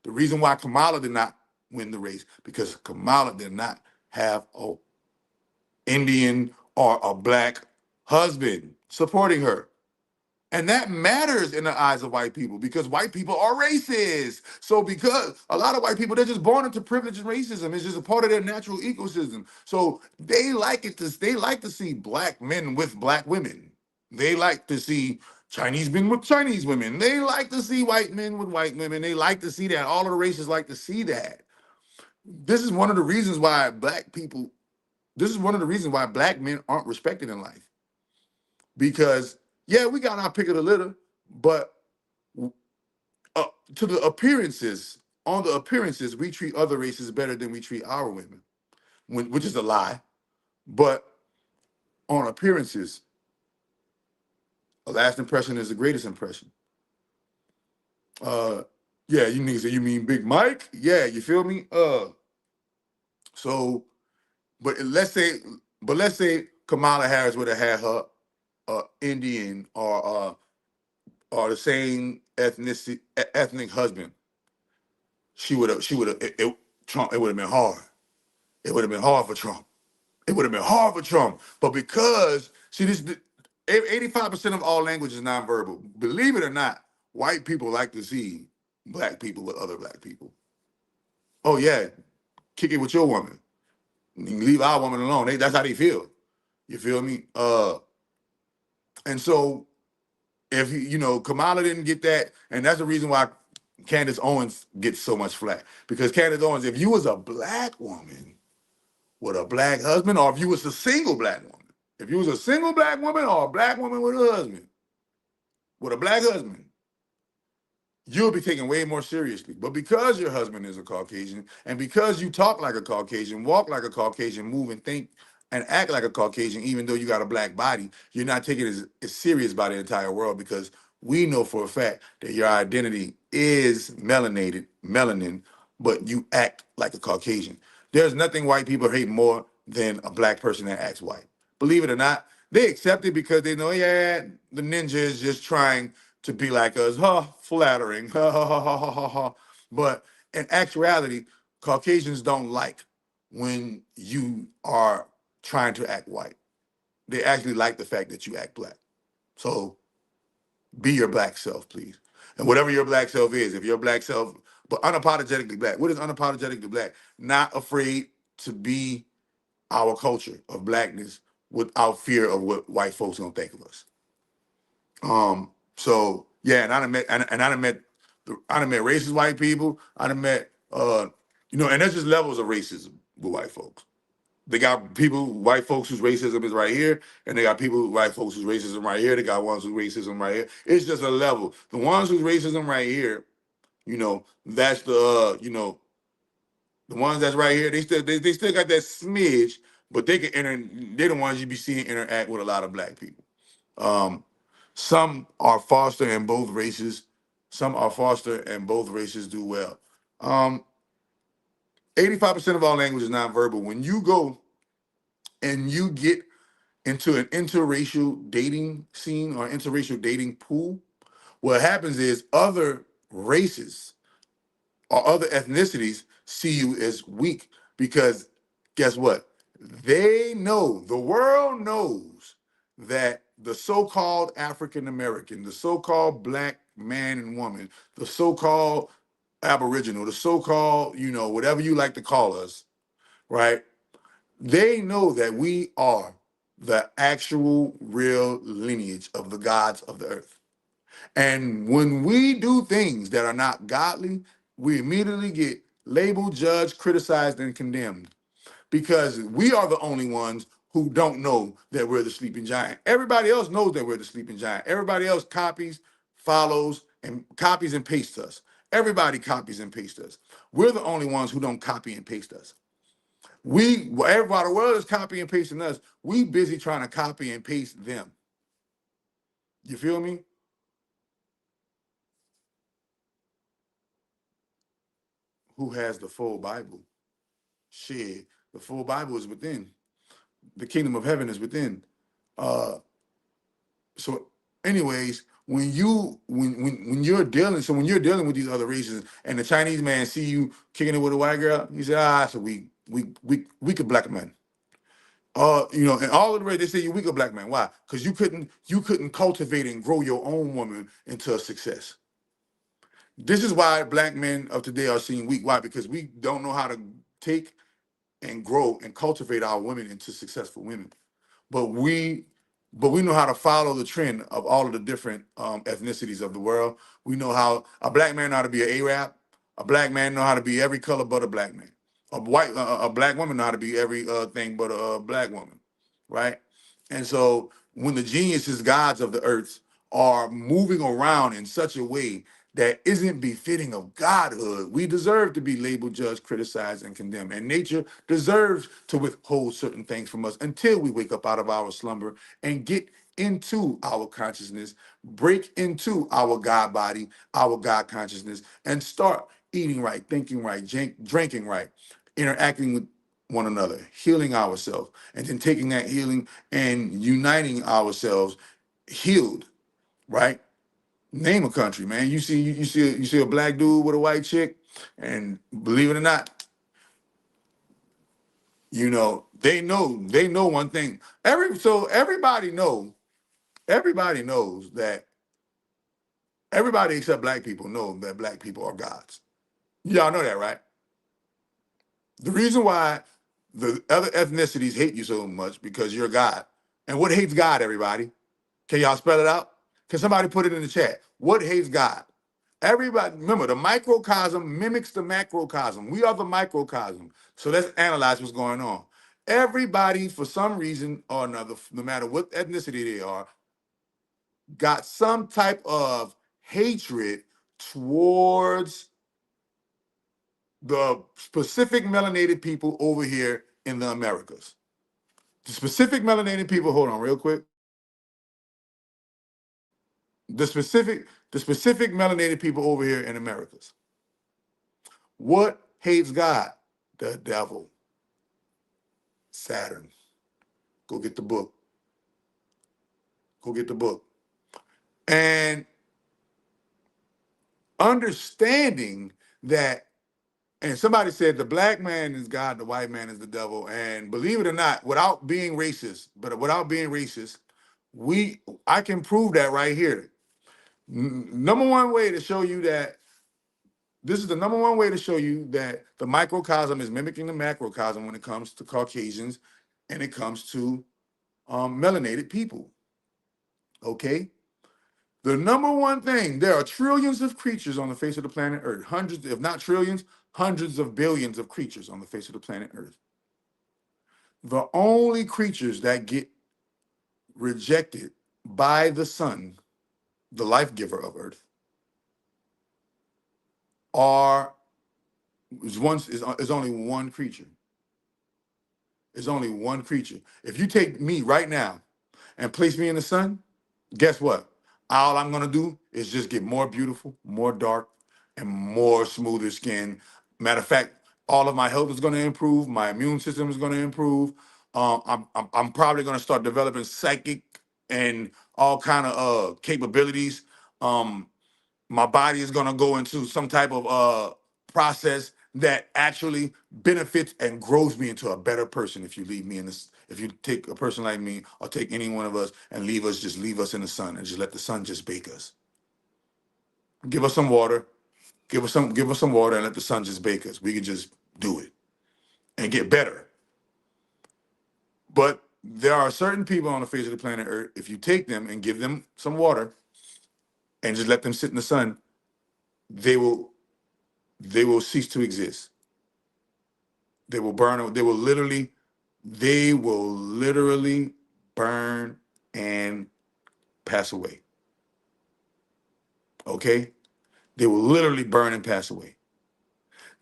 The reason why Kamala did not win the race, because Kamala did not have a Indian or a black husband supporting her. And that matters in the eyes of white people because white people are racist. So because a lot of white people, they're just born into privilege and racism. It's just a part of their natural ecosystem. So they like to see black men with black women. They like to see Chinese men with Chinese women. They like to see white men with white women. They like to see that. All of the races like to see that. This is one of the reasons why black men aren't respected in life. Because yeah, we got our pick of the litter, but to the appearances, on the appearances, we treat other races better than we treat our women, which is a lie. But on appearances, a last impression is the greatest impression. Yeah, you niggas say you mean Big Mike? Yeah, you feel me? So, but let's say Kamala Harris would have had her Indian or the same ethnic husband. It would have been hard. It would have been hard for Trump. It would have been hard for Trump. But because, see, 85% of all language is nonverbal. Believe it or not, white people like to see black people with other black people. Oh yeah, kick it with your woman. Leave our woman alone. That's how they feel. You feel me? And so if Kamala didn't get that, and that's the reason why Candace Owens gets so much flack. Because Candace Owens, if you was a black woman with a black husband, or if you was a single black woman, if you was a single black woman or a black woman with a husband, with a black husband, you'll be taken way more seriously. But because your husband is a Caucasian, and because you talk like a Caucasian, walk like a Caucasian, move and think and act like a Caucasian, even though you got a black body, you're not taken as serious by the entire world, because we know for a fact that your identity is melanin, but you act like a Caucasian. There's nothing white people hate more than a black person that acts white. Believe it or not, they accept it because they know, yeah, the ninja is just trying to be like us, flattering, But in actuality, Caucasians don't like when you are trying to act white. They actually like the fact that you act black. So be your black self, please. And whatever your black self is, if your black self, but unapologetically black. What is unapologetically black? Not afraid to be our culture of blackness without fear of what white folks gonna think of us. So yeah, and I done met racist white people. I done met and there's just levels of racism with white folks. They got white folks whose racism is right here, and they got white folks whose racism right here. They got ones whose racism right here. It's just a level. The ones whose racism right here, that's the the ones that's right here. They still got that smidge, but they can they're the ones you be seeing interact with a lot of black people. Some are foster in both races. Some are foster and both races do well. 85% of all language is nonverbal. When you go and you get into an interracial dating scene or interracial dating pool, what happens is other races or other ethnicities see you as weak, because guess what? The world knows that the so-called African American, the so-called black man and woman, the so-called Aboriginal, the so-called, whatever you like to call us, right? They know that we are the actual real lineage of the gods of the earth. And when we do things that are not godly, we immediately get labeled, judged, criticized, and condemned because we are the only ones who don't know that we're the sleeping giant. Everybody else knows that we're the sleeping giant. Everybody else copies, follows, and copies and pastes us. Everybody copies and pastes us. We're the only ones who don't copy and paste us. Everybody, the world is copying and pasting us. We busy trying to copy and paste them. You feel me? Who has the full Bible? Shit, the full Bible is within. The kingdom of heaven is within. So, anyways, when you're dealing with these other races, and the Chinese man see you kicking it with a white girl, he said, it's a weak black man. And all of the way they say you're weaker black man. Why? Because you couldn't cultivate and grow your own woman into a success. This is why black men of today are seen weak. Why? Because we don't know how to take and grow and cultivate our women into successful women. But we know how to follow the trend of all of the different ethnicities of the world. We know how a black man know how to be an Arab. A black man know how to be every color but a black man. A black woman know how to be every thing but a black woman, right? And so when the geniuses, gods of the earth, are moving around in such a way that isn't befitting of godhood, we deserve to be labeled, judged, criticized, and condemned. And nature deserves to withhold certain things from us until we wake up out of our slumber and get into our consciousness, break into our God body, our God consciousness, and start eating right, thinking right, drinking right, interacting with one another, healing ourselves, and then taking that healing and uniting ourselves healed, right? Name a country, man. You see a black dude with a white chick, and believe it or not, they know one thing. Everybody knows that everybody except black people know that black people are gods. Y'all know that, right? The reason why the other ethnicities hate you so much because you're God. And what hates God, everybody? Can y'all spell it out? Can somebody put it in the chat? What hates God? Everybody, remember, the microcosm mimics the macrocosm. We are the microcosm. So let's analyze what's going on. Everybody, for some reason or another, no matter what ethnicity they are, got some type of hatred towards the specific melanated people over here in the Americas. The specific melanated people, hold on real quick. The specific melanated people over here in Americas. What hates God? The devil. Saturn. Go get the book. Go get the book. And understanding that, and somebody said the black man is God, the white man is the devil. And believe it or not, without being racist, I can prove that right here. Number one way to show you that this is the number one way to show you that the microcosm is mimicking the macrocosm when it comes to Caucasians and it comes to melanated people. Okay? The number one thing, there are trillions of creatures on the face of the planet Earth. Hundreds, if not trillions, hundreds of billions of creatures on the face of the planet Earth. The only creatures that get rejected by the sun, the life giver of Earth, is only one creature. It's only one creature. If you take me right now and place me in the sun, guess what? All I'm gonna do is just get more beautiful, more dark, and more smoother skin. Matter of fact, all of my health is gonna improve. My immune system is gonna improve. I'm probably gonna start developing psychic and all kind of capabilities. My body is gonna go into some type of process that actually benefits and grows me into a better person. If you leave me in this, if you take a person like me or take any one of us and leave us in the sun and just let the sun just bake us. Give us some water. Give us some water and let the sun just bake us. We can just do it and get better. But there are certain people on the face of the planet Earth, if you take them and give them some water and just let them sit in the sun, they will cease to exist. They will burn, they will literally burn and pass away. Okay? They will literally burn and pass away.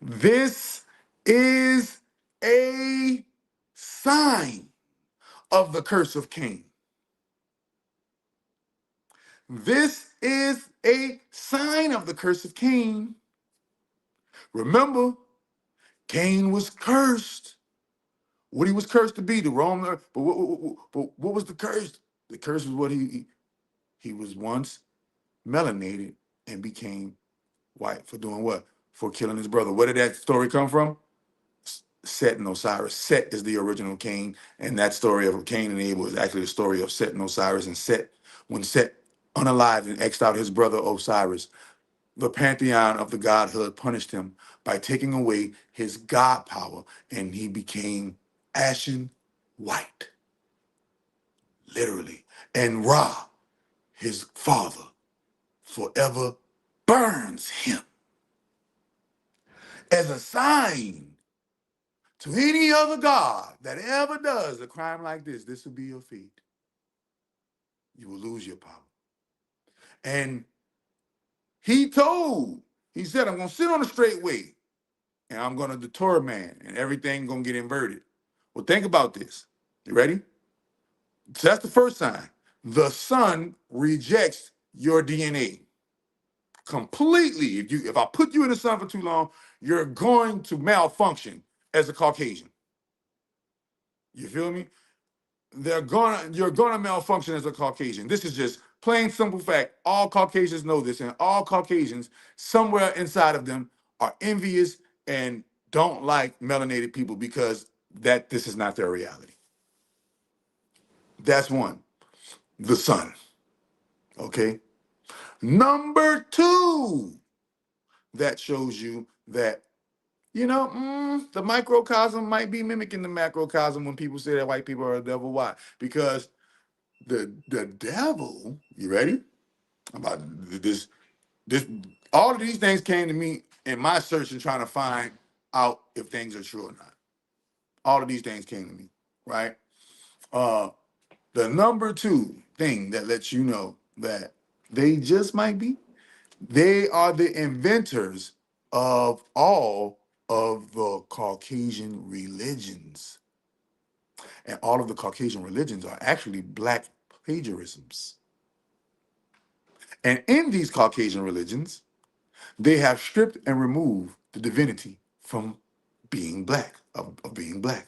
This is a sign of the curse of Cain. This is a sign of the curse of Cain. Remember, Cain was cursed. What he was cursed to be, the wrong. But what was the curse? The curse was what he was once melanated and became white for doing what? For killing his brother. Where did that story come from? Set and Osiris. Set is the original Cain, and that story of Cain and Abel is actually the story of Set and Osiris. And Set, when Set unalived and X'd out his brother Osiris, the pantheon of the godhood punished him by taking away his god power, and he became ashen white, literally. And Ra, his father, forever burns him as a sign to any other God that ever does a crime like this. This will be your fate. You will lose your power. And he said, I'm going to sit on the straight way and I'm going to detour man and everything going to get inverted. Well, think about this. You ready? So that's the first sign. The sun rejects your DNA completely. If I put you in the sun for too long, you're going to malfunction as a Caucasian. You feel me? You're gonna malfunction as a Caucasian. This is just plain simple fact. All Caucasians know this, and all Caucasians, somewhere inside of them, are envious and don't like melanated people because this is not their reality. That's one. The sun. Okay. Number two, that shows you that, the microcosm might be mimicking the macrocosm when people say that white people are the devil. Why? Because the devil, you ready? About this, all of these things came to me in my search and trying to find out if things are true or not. All of these things came to me, right? The number two thing that lets you know that they just might be, they are the inventors of all of the Caucasian religions. And all of the Caucasian religions are actually black plagiarisms. And in these Caucasian religions, they have stripped and removed the divinity from being black, of being black.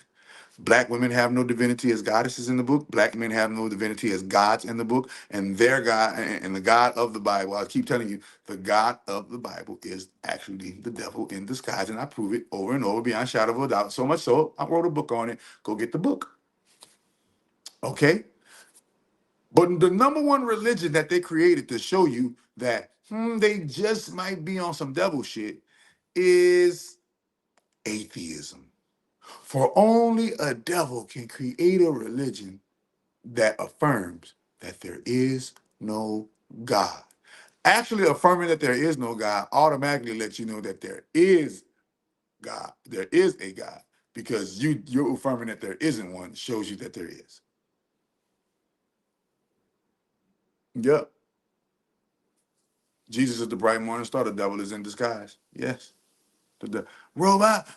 Black women have no divinity as goddesses in the book. Black men have no divinity as gods in the book. And their God and the God of the Bible, I keep telling you, the God of the Bible is actually the devil in disguise. And I prove it over and over beyond shadow of a doubt. So much so, I wrote a book on it. Go get the book. Okay? But the number one religion that they created to show you that they just might be on some devil shit is atheism. For only a devil can create a religion that affirms that there is no God. Actually, affirming that there is no God automatically lets you know that there is God. There is a God. Because you're affirming that there isn't one shows you that there is. Yep. Jesus is the bright morning star. The devil is in disguise. Yes. The robot,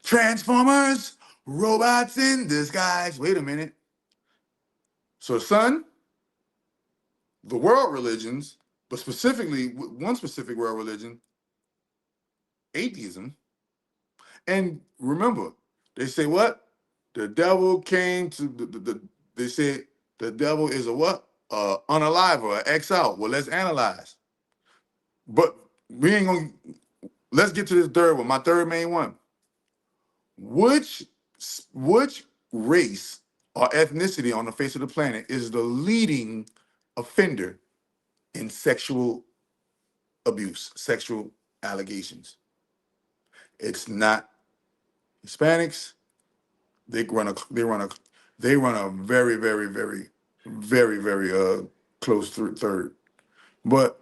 Transformers, robots in disguise. Wait a minute. So, son, the world religions, but specifically one specific world religion, atheism. And remember, they say what? The devil came to they say the devil is a what? Unalive or X out. Well, let's analyze. But we ain't gonna. Let's get to this third one. My third main one. Which race or ethnicity on the face of the planet is the leading offender in sexual abuse, sexual allegations. It's not Hispanics. They run a very, very, very, very, very close third. But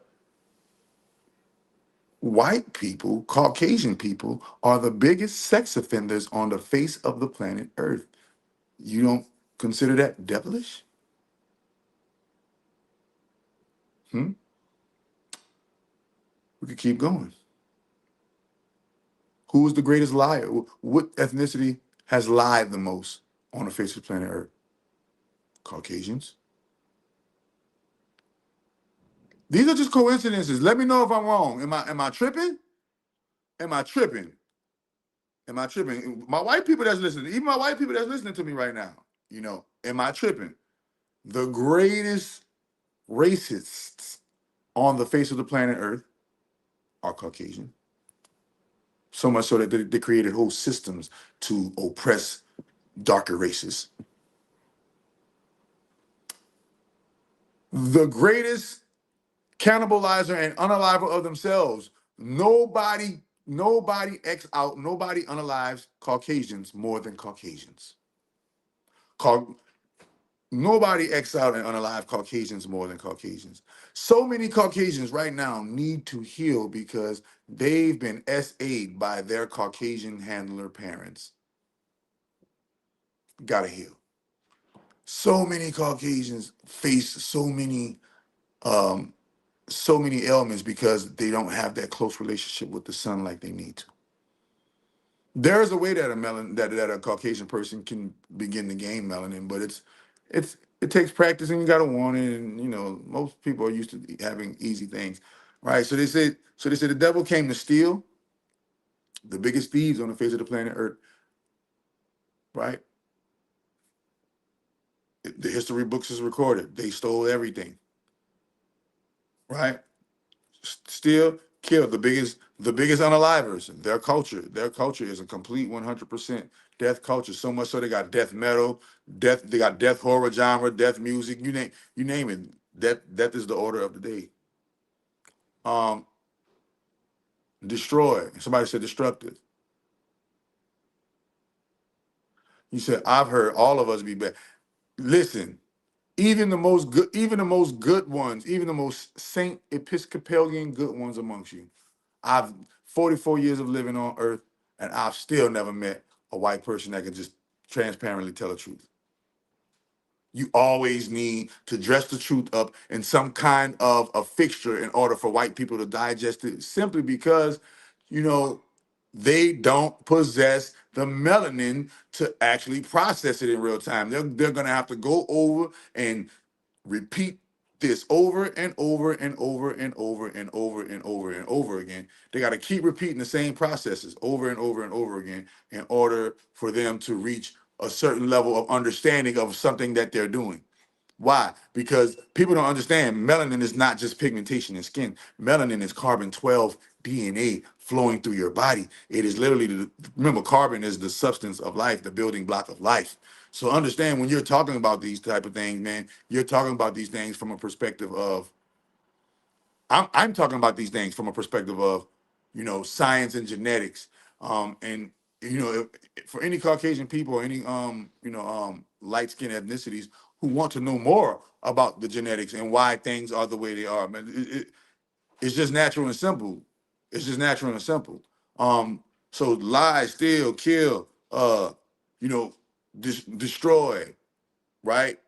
white people, Caucasian people, are the biggest sex offenders on the face of the planet Earth. You don't consider that devilish? Hmm? We could keep going. Who is the greatest liar? What ethnicity has lied the most on the face of planet Earth? Caucasians. These are just coincidences. Let me know if I'm wrong. Am I tripping? Am I tripping? Am I tripping? My white people that's listening, even my white people that's listening to me right now, am I tripping? The greatest racists on the face of the planet Earth are Caucasian. So much so that they created whole systems to oppress darker races. The greatest cannibalizer and unaliver of themselves. Nobody unalives Caucasians more than Caucasians. Nobody X out and unalive Caucasians more than Caucasians. So many Caucasians right now need to heal because they've been SA'd by their Caucasian handler parents. Gotta heal. So many Caucasians face so many ailments because they don't have that close relationship with the sun like they need to. There is a way that a Caucasian person can begin to gain melanin, but it takes practice and you gotta want it. And most people are used to having easy things, right? So they say the devil came to steal. The biggest thieves on the face of the planet Earth, right? The history books is recorded. They stole everything, right? Steal, kill. The biggest unalivers. Their culture is a complete 100% death culture. So much so they got death metal, they got death horror genre, death music. You name it. Death is the order of the day. Destroy. Somebody said destructive. You said I've heard all of us be bad. Listen, even the most good ones, even the most Saint Episcopalian good ones amongst you. I've 44 years of living on earth, and I've still never met a white person that can just transparently tell the truth. You always need to dress the truth up in some kind of a fixture in order for white people to digest it, simply because, they don't possess the melanin to actually process it in real time. They're going to have to go over and repeat this over and over and over and over and over and over and over again. They got to keep repeating the same processes over and over and over again in order for them to reach a certain level of understanding of something that they're doing. Why? Because people don't understand melanin is not just pigmentation in skin. Melanin is carbon 12 DNA flowing through your body. It is literally, remember, carbon is the substance of life, the building block of life. So understand, when you're talking about these type of things, man, you're talking about these things from a perspective of, I'm talking about these things from a perspective of, science and genetics. And for any Caucasian people or any light skinned ethnicities who want to know more about the genetics and why things are the way they are, man, it's just natural and simple. It's just natural and simple. So lie, steal, kill, destroy, right?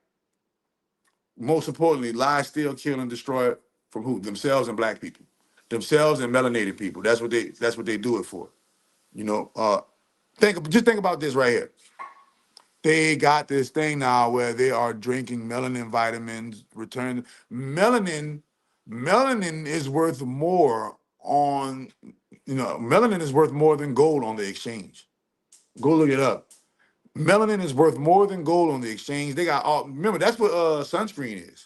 Most importantly, lie, steal, kill, and destroy from who? Themselves and black people, themselves and melanated people. That's what they do it for. Think about this right here. They got this thing now where they are drinking melanin vitamins. Melanin is worth more melanin is worth more than gold on the exchange. Go look it up. Melanin is worth more than gold on the exchange. They got remember, that's what sunscreen is.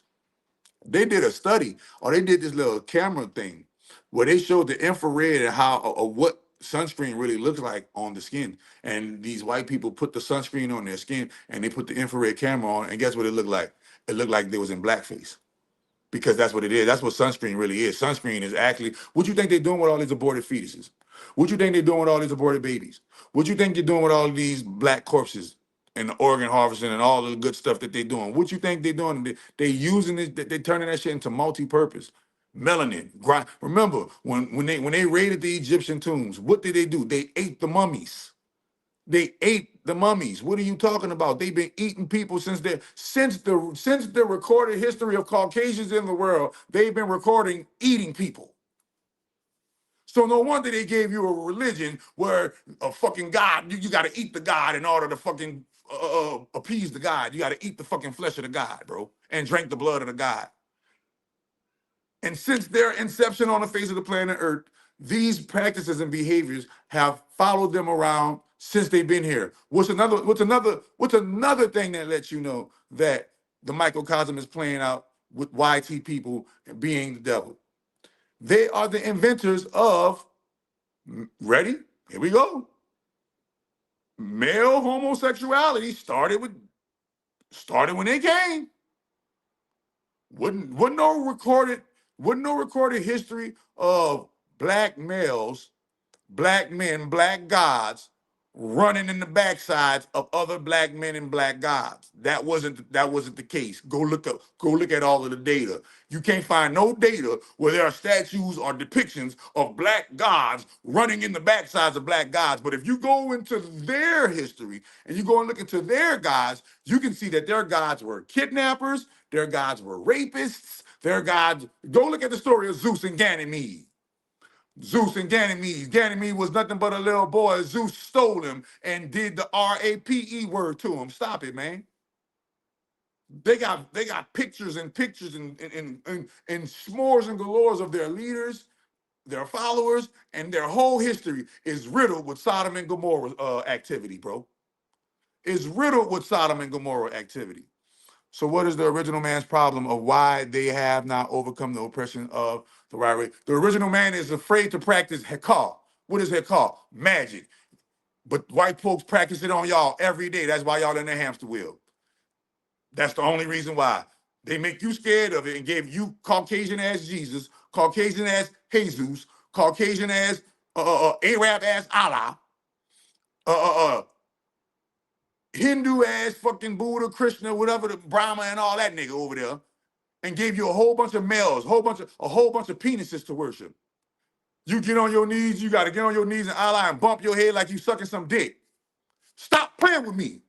They did a study, or they did this little camera thing where they showed the infrared and how what sunscreen really looks like on the skin. And these white people put the sunscreen on their skin and they put the infrared camera on, and guess what it looked like? It looked like they was in blackface. because that's what it is. That's what sunscreen really is. Sunscreen is actually what you think they're doing with all these aborted fetuses. What you think they're doing with all these aborted babies? What you think you're doing with all of these black corpses and the organ harvesting and all of the good stuff that they're doing? What you think they're doing? They using it. They're turning that shit into multi-purpose. Melanin. Remember when they raided the Egyptian tombs? What did they do? They ate the mummies. They ate the mummies. What are you talking about? They've been eating people since the recorded history of Caucasians in the world. They've been recording eating people. So no wonder they gave you a religion where a fucking God, you got to eat the God in order to fucking appease the God. You got to eat the fucking flesh of the God, bro, and drink the blood of the God. And since their inception on the face of the planet Earth, these practices and behaviors have followed them around since they've been here. What's another thing that lets you know that the microcosm is playing out with YT people being the devil? They are the inventors of, ready? Here we go. Male homosexuality started when they came. Wouldn't no recorded history of black males, black men, black gods running in the backsides of other black men and black gods. That wasn't the case. Go look at all of the data. You can't find no data where there are statues or depictions of black gods running in the backsides of black gods. But if you go into their history and you go and look into their gods, you can see that their gods were kidnappers, their gods were rapists, their gods. Go look at the story of Zeus and Ganymede. Zeus and Ganymede. Ganymede was nothing but a little boy. Zeus stole him and did the R-A-P-E word to him. Stop it, man. They got pictures and s'mores and galores of their leaders, their followers, and their whole history is riddled with Sodom and Gomorrah activity, bro. It's riddled with Sodom and Gomorrah activity. So what is the original man's problem of why they have not overcome the oppression of the white race? The original man is afraid to practice hekar. What is hekar? Magic. But white folks practice it on y'all every day. That's why y'all in the hamster wheel. That's the only reason why. They make you scared of it and gave you Caucasian ass Jesus, Caucasian ass Jesus, Caucasian ass Arab ass Allah, Hindu ass fucking Buddha, Krishna, whatever, the Brahma and all that nigga over there, and gave you a whole bunch of males, a whole bunch of penises to worship. You get on your knees, you gotta get on your knees in Allah and bump your head like you sucking some dick. Stop playing with me.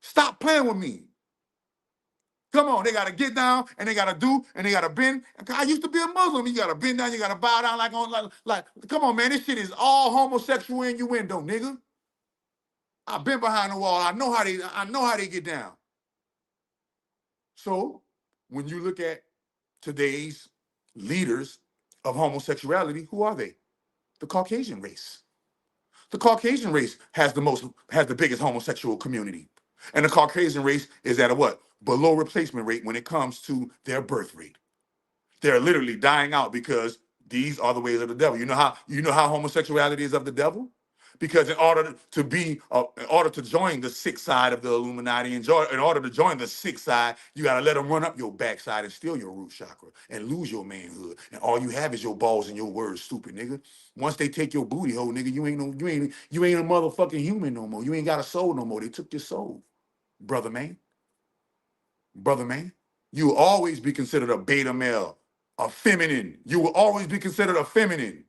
Stop playing with me. Come on, they gotta get down and they gotta do and they gotta bend. I used to be a Muslim. You gotta bend down, you gotta bow down like. Come on, man, this shit is all homosexual innuendo, nigga. I've been behind the wall. I know how they get down. So when you look at today's leaders of homosexuality, who are they? The Caucasian race. The Caucasian race has the biggest homosexual community. And the Caucasian race is at a what? Below replacement rate when it comes to their birth rate. They're literally dying out because these are the ways of the devil. You know how homosexuality is of the devil? Because in order to join the sick side of the Illuminati, in order to join the sick side, you gotta let them run up your backside and steal your root chakra and lose your manhood. And all you have is your balls and your words, stupid nigga. Once they take your booty hole, nigga, you ain't a motherfucking human no more. You ain't got a soul no more. They took your soul, brother man. Brother man. You will always be considered a beta male, a feminine. You will always be considered a feminine.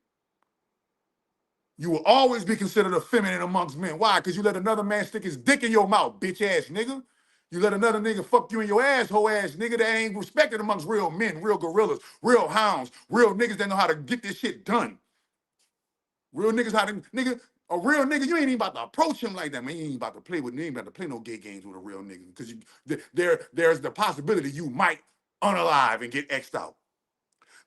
You will always be considered a feminine amongst men. Why? Because you let another man stick his dick in your mouth, bitch ass nigga. You let another nigga fuck you in your asshole ass nigga that ain't respected amongst real men, real gorillas, real hounds, real niggas that know how to get this shit done. Real niggas a real nigga, you ain't even about to approach him like that, man. You ain't about to play no gay games with a real nigga. Because there's the possibility you might unalive and get X'd out.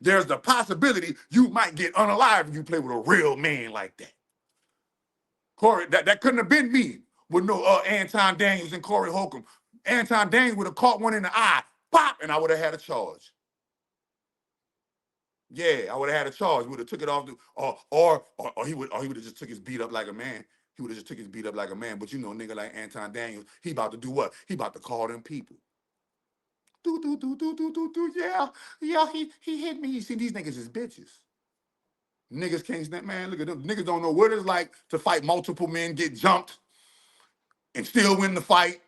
There's the possibility you might get unalive if you play with a real man like that. Corey, that couldn't have been me with no Anton Daniels and Corey Holcomb. Anton Daniels would have caught one in the eye, pop, and I would have had a charge. Yeah, I would have had a charge. Would have took it off, or he would have just took his beat up like a man. He would have just took his beat up like a man. But you know, nigga like Anton Daniels, he about to do what? He about to call them people. Yeah, he hit me. You see, these niggas is bitches. Niggas can't snap, man. Look at them. Niggas don't know what it's like to fight multiple men, get jumped, and still win the fight.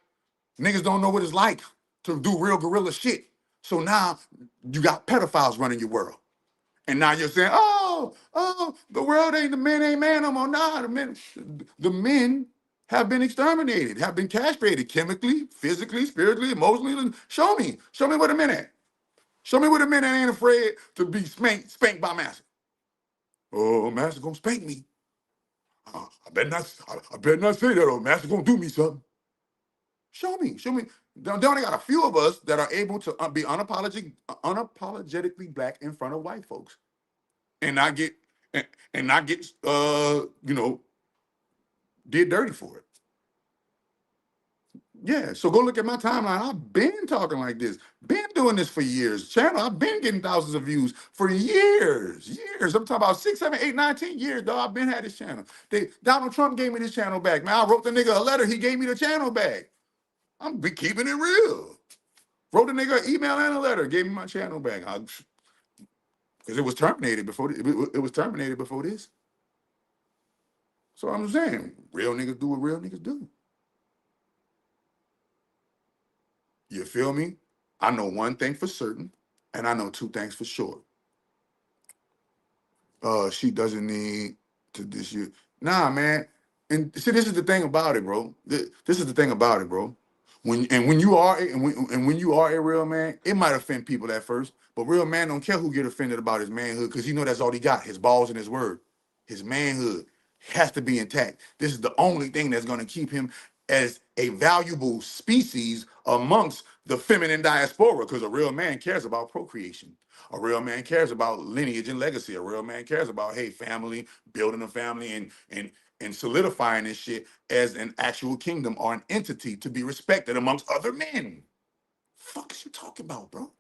Niggas don't know what it's like to do real guerrilla shit. So now you got pedophiles running your world. And now you're saying, the world ain't, the men ain't man no more. Nah, the men have been exterminated, have been castrated chemically, physically, spiritually, emotionally. Show me where the men at. Show me where the men that ain't afraid to be spanked by master. Oh, master gonna spank me. I better not say that, or master gonna do me something. Show me. They only got a few of us that are able to be unapologetically black in front of white folks, and not get did dirty for it. Yeah, so go look at my timeline. I've been talking like this, been doing this for years. Channel, I've been getting thousands of views for years. I'm talking about 6, 7, 8, 9, 10 years, dog. I've been had this channel. Donald Trump gave me this channel back. Man, I wrote the nigga a letter. He gave me the channel back. I'm be keeping it real. Wrote the nigga an email and a letter. Gave me my channel back. Because it was terminated before. It was terminated before this. So I'm saying, real niggas do what real niggas do. You feel me? I know one thing for certain, and I know two things for sure. She doesn't need to this year. Nah, man. And see, this is the thing about it, bro. This is the thing about it, bro. When you are a real man, it might offend people at first, but real man don't care who get offended about his manhood, because he know that's all he got, his balls and his word. His manhood has to be intact. This is the only thing that's going to keep him as a valuable species amongst the feminine diaspora, because a real man cares about procreation. A real man cares about lineage and legacy. A real man cares about, hey, family, building a family, and solidifying this shit as an actual kingdom or an entity to be respected amongst other men. Fuck is you talking about, bro?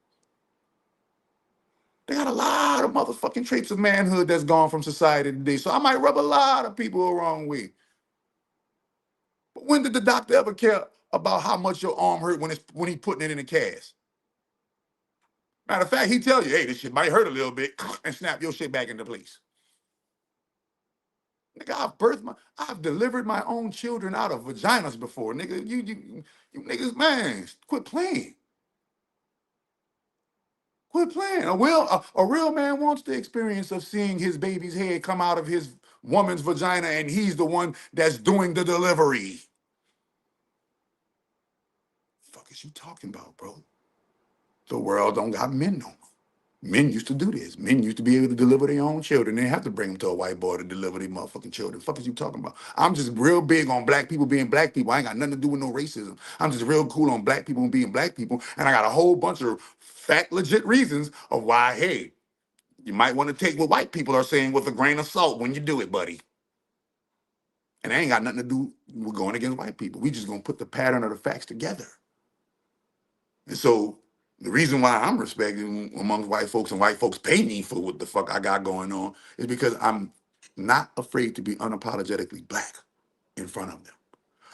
They got a lot of motherfucking traits of manhood that's gone from society today. So I might rub a lot of people the wrong way. But when did the doctor ever care about how much your arm hurt when he putting it in a cast? Matter of fact, he tell you, hey, this shit might hurt a little bit, and snap your shit back into place. Nigga, I've delivered my own children out of vaginas before. Nigga, you niggas, man, quit playing. Quit playing. A real man wants the experience of seeing his baby's head come out of his woman's vagina, and he's the one that's doing the delivery. Fuck is you talking about, bro? The world don't got men no more. Men used to do this. Men used to be able to deliver their own children. They didn't have to bring them to a white boy to deliver their motherfucking children. Fuck is you talking about? I'm just real big on black people being black people. I ain't got nothing to do with no racism. I'm just real cool on black people being black people. And I got a whole bunch of fact, legit reasons of why, hey, you might want to take what white people are saying with a grain of salt when you do it, buddy. And it ain't got nothing to do with going against white people. We just gonna put the pattern of the facts together. And so the reason why I'm respected amongst white folks and white folks pay me for what the fuck I got going on is because I'm not afraid to be unapologetically black in front of them.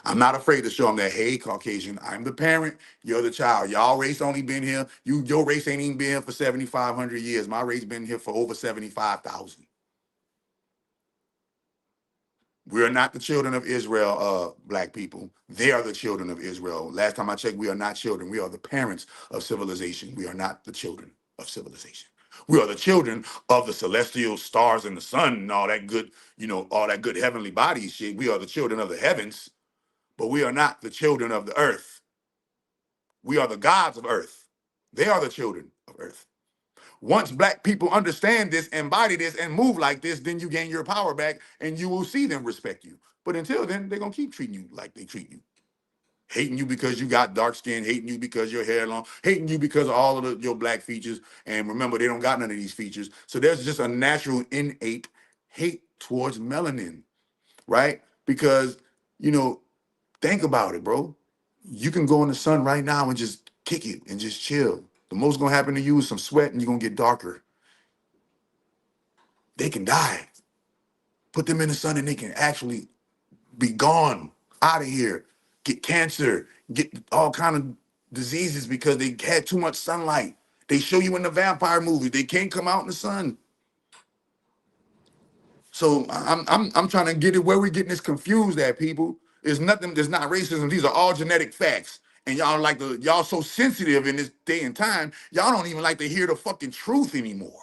I'm not afraid to show them that, hey, Caucasian, I'm the parent, you're the child. Y'all race only been here. Your race ain't even been here for 7,500 years. My race been here for over 75,000. We are not the children of Israel, black people. They are the children of Israel. Last time I checked, we are not children. We are the parents of civilization. We are not the children of civilization. We are the children of the celestial stars and the sun and all that good, all that good heavenly body shit. We are the children of the heavens, but we are not the children of the earth. We are the gods of earth. They are the children of earth. Once black people understand this, embody this, and move like this, then you gain your power back and you will see them respect you. But until then, they're going to keep treating you like they treat you. Hating you because you got dark skin, hating you because your hair long, hating you because of all of your black features. And remember, they don't got none of these features. So there's just a natural, innate hate towards melanin, right? Because, think about it, bro. You can go in the sun right now and just kick it and just chill. The most gonna happen to you is some sweat and you're gonna get darker. They can die. Put them in the sun and they can actually be gone, out of here, get cancer, get all kind of diseases because they had too much sunlight. They show you in the vampire movies, they can't come out in the sun. So I'm trying to get it where we getting this confused at, people. It's nothing, there's not racism. These are all genetic facts. And y'all so sensitive in this day and time, y'all don't even like to hear the fucking truth anymore.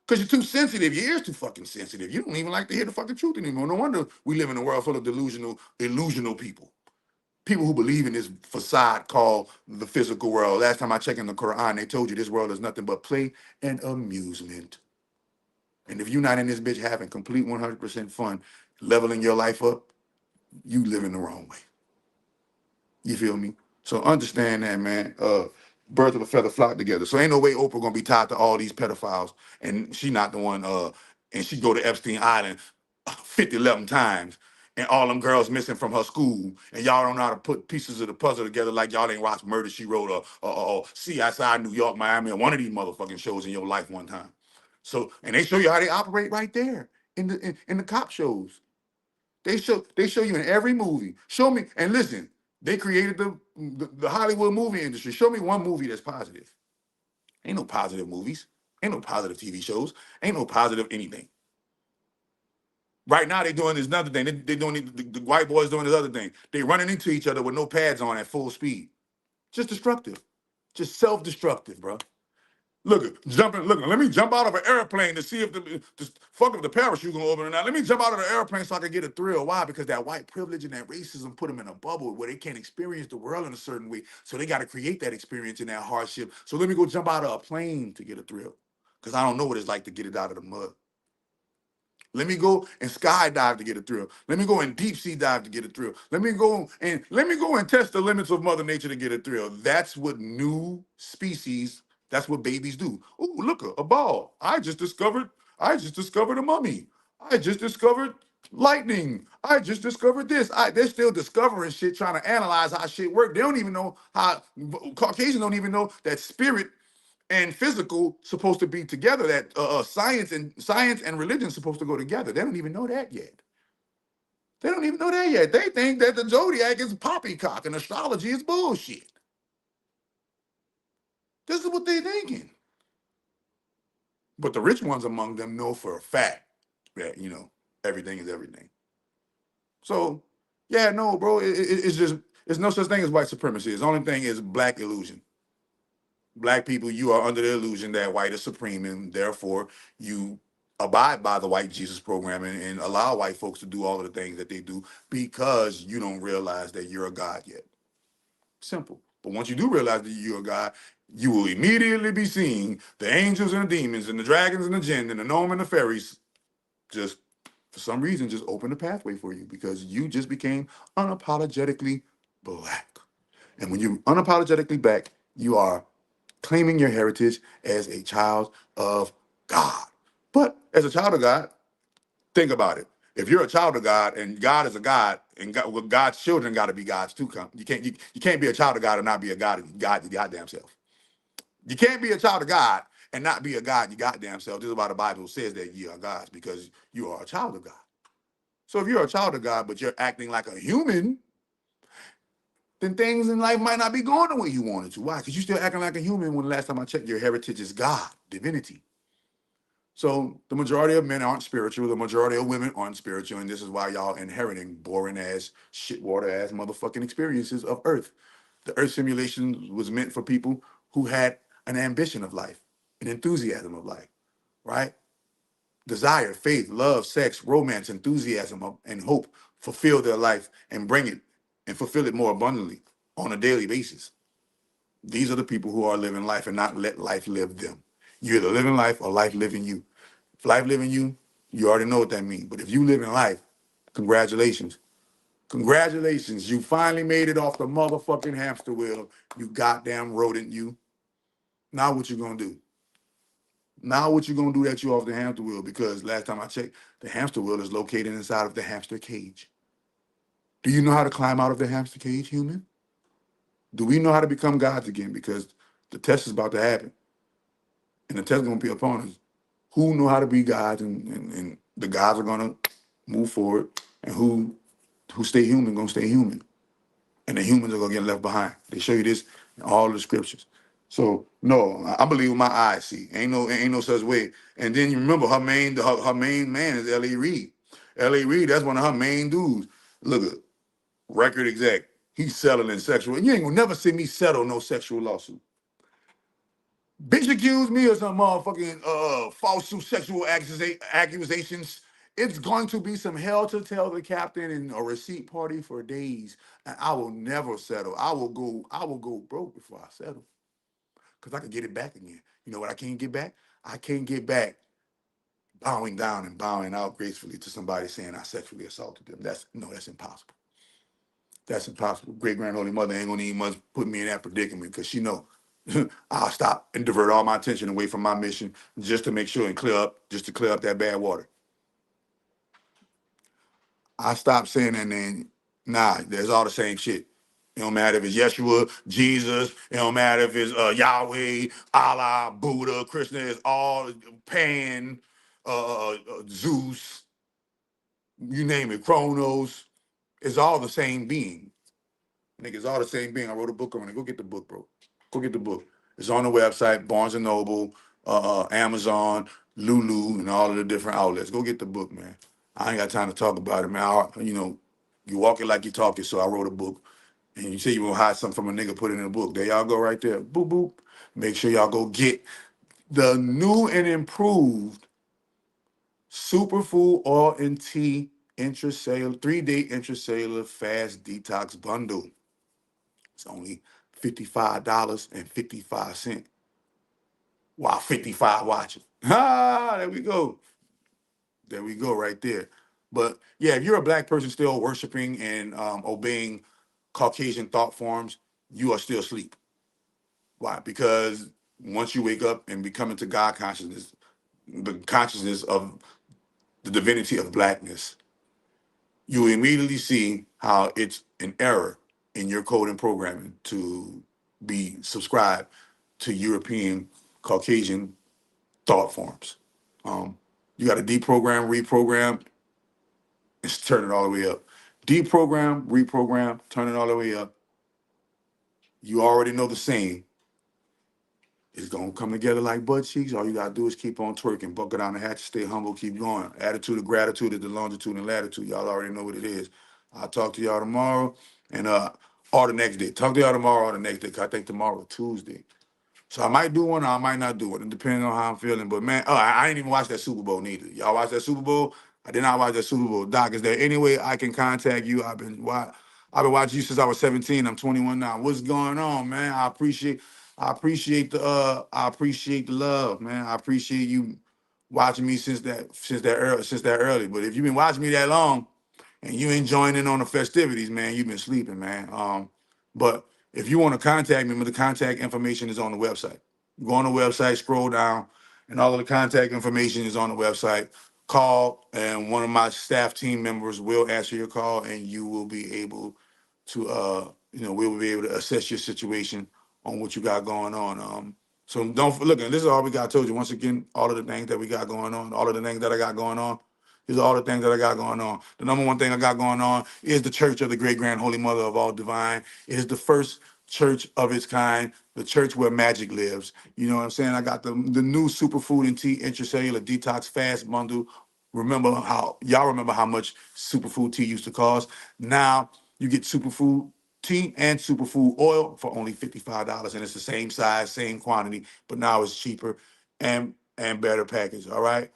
Because you're too sensitive. Your ears too fucking sensitive. You don't even like to hear the fucking truth anymore. No wonder we live in a world full of illusional people. People who believe in this facade called the physical world. Last time I checked in the Quran, they told you this world is nothing but play and amusement. And if you're not in this bitch having complete 100% fun, leveling your life up, you living the wrong way. You feel me? So understand that, man. Birds of a feather flock together. So ain't no way Oprah gonna be tied to all these pedophiles, and she not the one. And she go to Epstein Island 11 times, and all them girls missing from her school, and y'all don't know how to put pieces of the puzzle together like y'all ain't watched Murder She Wrote or CSI New York, Miami, or one of these motherfucking shows in your life one time. So, and they show you how they operate right there in the cop shows. They show you in every movie. Show me, and listen, they created the Hollywood movie industry. Show me one movie that's positive. Ain't no positive movies. Ain't no positive TV shows. Ain't no positive anything. Right now they doing this another thing. They doing the white boys doing this other thing. They running into each other with no pads on at full speed. Just destructive. Just self-destructive, bro. Look, let me jump out of an airplane to see if the parachute gonna open or not. Let me jump out of the airplane so I can get a thrill. Why? Because that white privilege and that racism put them in a bubble where they can't experience the world in a certain way. So they got to create that experience in that hardship. So let me go jump out of a plane to get a thrill. Because I don't know what it's like to get it out of the mud. Let me go and skydive to get a thrill. Let me go and deep sea dive to get a thrill. Let me go and test the limits of Mother Nature to get a thrill. That's what new species, that's what babies do. Oh, look, a ball. I just discovered a mummy. I just discovered lightning. I just discovered this. They're still discovering shit, trying to analyze how shit works. They don't even know how, Caucasians don't even know that spirit and physical supposed to be together, that science and religion supposed to go together. They don't even know that yet. They don't even know that yet. They think that the zodiac is poppycock and astrology is bullshit. This is what they're thinking. But the rich ones among them know for a fact that, everything is everything. So, yeah, no, bro, it's no such thing as white supremacy. The only thing is black illusion. Black people, you are under the illusion that white is supreme, and therefore you abide by the white Jesus program and allow white folks to do all of the things that they do because you don't realize that you're a God yet. Simple. But once you do realize that you're a God, you will immediately be seeing the angels and the demons and the dragons and the jinn and the gnome and the fairies just, for some reason, just open the pathway for you because you just became unapologetically black. And when you're unapologetically black, you are claiming your heritage as a child of God. But as a child of God, think about it. If you're a child of God and God is a God, and God's children got to be gods too. You can't be a child of God and not be a God your goddamn self. You can't be a child of God and not be a God your goddamn self. This is why the Bible says that you are gods, because you are a child of God. So if you're a child of God, but you're acting like a human, then things in life might not be going the way you wanted to. Why? Because you're still acting like a human when the last time I checked, your heritage is God, divinity. So the majority of men aren't spiritual. The majority of women aren't spiritual. And this is why y'all inheriting boring ass, shitwater ass motherfucking experiences of Earth. The Earth simulation was meant for people who had an ambition of life, an enthusiasm of life, right? Desire, faith, love, sex, romance, enthusiasm, and hope fulfill their life and bring it and fulfill it more abundantly on a daily basis. These are the people who are living life and not let life live them. You're either living life or life living you. If life living you, you already know what that means. But if you live in life, congratulations. Congratulations, you finally made it off the motherfucking hamster wheel. You goddamn rodent, you. Now what you gonna do? Now what you gonna do that you off the hamster wheel? Because last time I checked, the hamster wheel is located inside of the hamster cage. Do you know how to climb out of the hamster cage, human? Do we know how to become gods again? Because the test is about to happen. And the test is gonna be upon us. Who know how to be gods, and the gods are gonna move forward, and who stay human gonna stay human. And the humans are gonna get left behind. They show you this All the scriptures. So no, I believe what my eyes see. Ain't no such way. And then you remember her main man is L.A. Reid. L.A. Reid, that's one of her main dudes. Look at record exec. He's settling sexual. You ain't gonna never see me settle no sexual lawsuit. Bitch accused me of some motherfucking false sexual accusations. It's going to be some hell to tell the captain and a receipt party for days. And I will never settle. I will go broke before I settle. Because I can get it back again. You know what I can't get back? I can't get back bowing down and bowing out gracefully to somebody saying I sexually assaulted them. That's impossible. That's impossible. Great grand holy mother ain't gonna even much put me in that predicament because she know I'll stop and divert all my attention away from my mission just to make sure and clear up that bad water. I stopped saying that name. Nah, there's all the same shit. It don't matter if it's Yeshua, Jesus. It don't matter if it's Yahweh, Allah, Buddha, Krishna. It's all Pan, Zeus, you name it, Chronos. It's all the same being. Nigga, it's all the same being. I wrote a book on it. Go get the book, bro. Go get the book. It's on the website, Barnes and Noble, Amazon, Lulu, and all of the different outlets. Go get the book, man. I ain't got time to talk about it, man. You walk it like you talk it, so I wrote a book. And you say you gonna hide something from a nigga, put it in a book. There y'all go right there. Boop, boop. Make sure y'all go get the new and improved Superfood Oil and Tea Intracellular 3-day Intracellular Fast Detox Bundle. It's only $55.55. Wow, 55 watching. Ah, there we go. There we go right there. But yeah, if you're a black person still worshiping and obeying Caucasian thought forms, you are still asleep. Why? Because once you wake up and become into God consciousness, the consciousness of the divinity of blackness, you immediately see how it's an error in your code and programming to be subscribed to European Caucasian thought forms. You got to deprogram, reprogram, and turn it all the way up. Deprogram, reprogram, turn it all the way up. You already know the saying. It's gonna come together like butt cheeks. All you gotta do is keep on twerking, buckle down the hatchet, stay humble, keep going. Attitude of gratitude is the longitude and latitude. Y'all already know what it is. I'll talk to y'all tomorrow and or the next day. Talk to y'all tomorrow or the next day. 'Cause I think tomorrow is Tuesday. So I might do one or I might not do it, depending on how I'm feeling. But man, I didn't even watch that Super Bowl neither. Y'all watch that Super Bowl? I did not watch that Super Bowl. Doc, is there any way I can contact you? I've been watching you since I was 17. I'm 21 now. What's going on, man? I appreciate the love, man. I appreciate you watching me since that early. But if you've been watching me that long and you ain't joining on the festivities, man, you've been sleeping, man. But if you want to contact me, the contact information is on the website. Go on the website, scroll down, and all of the contact information is on the website. Call, and one of my staff team members will answer your call, and you will be able to, we'll be able to assess your situation on what you got going on. So don't look, and this is all we got. I told you once again, all of the things that we got going on, all of the things that I got going on. These are all the things that I got going on. The number one thing I got going on is the Church of the Great Grand Holy Mother of All Divine. It is the first church of its kind, the church where magic lives. You know what I'm saying? I got the new Superfood and Tea Intracellular Detox Fast Bundle. Remember how much Superfood tea used to cost? Now you get Superfood tea and Superfood oil for only $55, and it's the same size, same quantity, but now it's cheaper and better package. All right.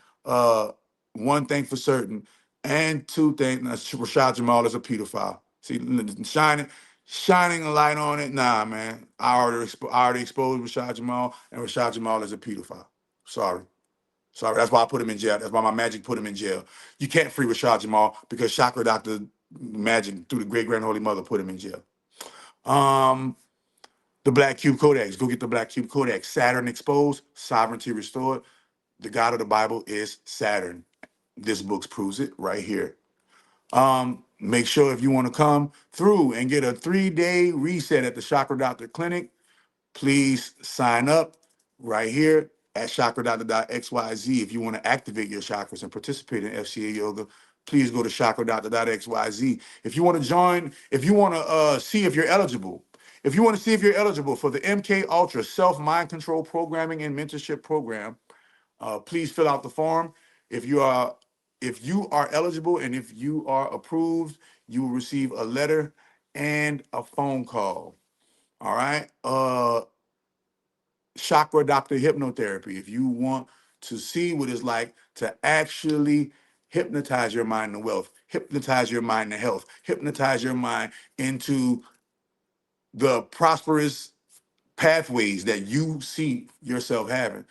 One thing for certain, and two things. Rashad Jamal is a pedophile. See, shining a light on it. Nah, man. I already exposed Rashad Jamal, and Rashad Jamal is a pedophile. Sorry. That's why I put him in jail. That's why my magic put him in jail. You can't free Rashad Jamal because Chakra Dr. Magic through the Great Grand Holy Mother put him in jail. The Black Cube Codex. Go get the Black Cube Codex. Saturn exposed, sovereignty restored. The God of the Bible is Saturn. This book proves it right here. Make sure if you want to come through and get a 3-day reset at the Chakra Doctor Clinic, please sign up right here at chakradoctor.xyz. If you want to activate your chakras and participate in FCA yoga, please go to chakradoctor.xyz. If you want to join, if you want to see if you're eligible, If you want to see if you're eligible for the MK Ultra Self Mind Control Programming and Mentorship Program, please fill out the form. If you are eligible and if you are approved, you will receive a letter and a phone call. All right. Chakra Doctor Hypnotherapy. If you want to see what it's like to actually hypnotize your mind to wealth, hypnotize your mind to health, hypnotize your mind into the prosperous pathways that you see yourself having.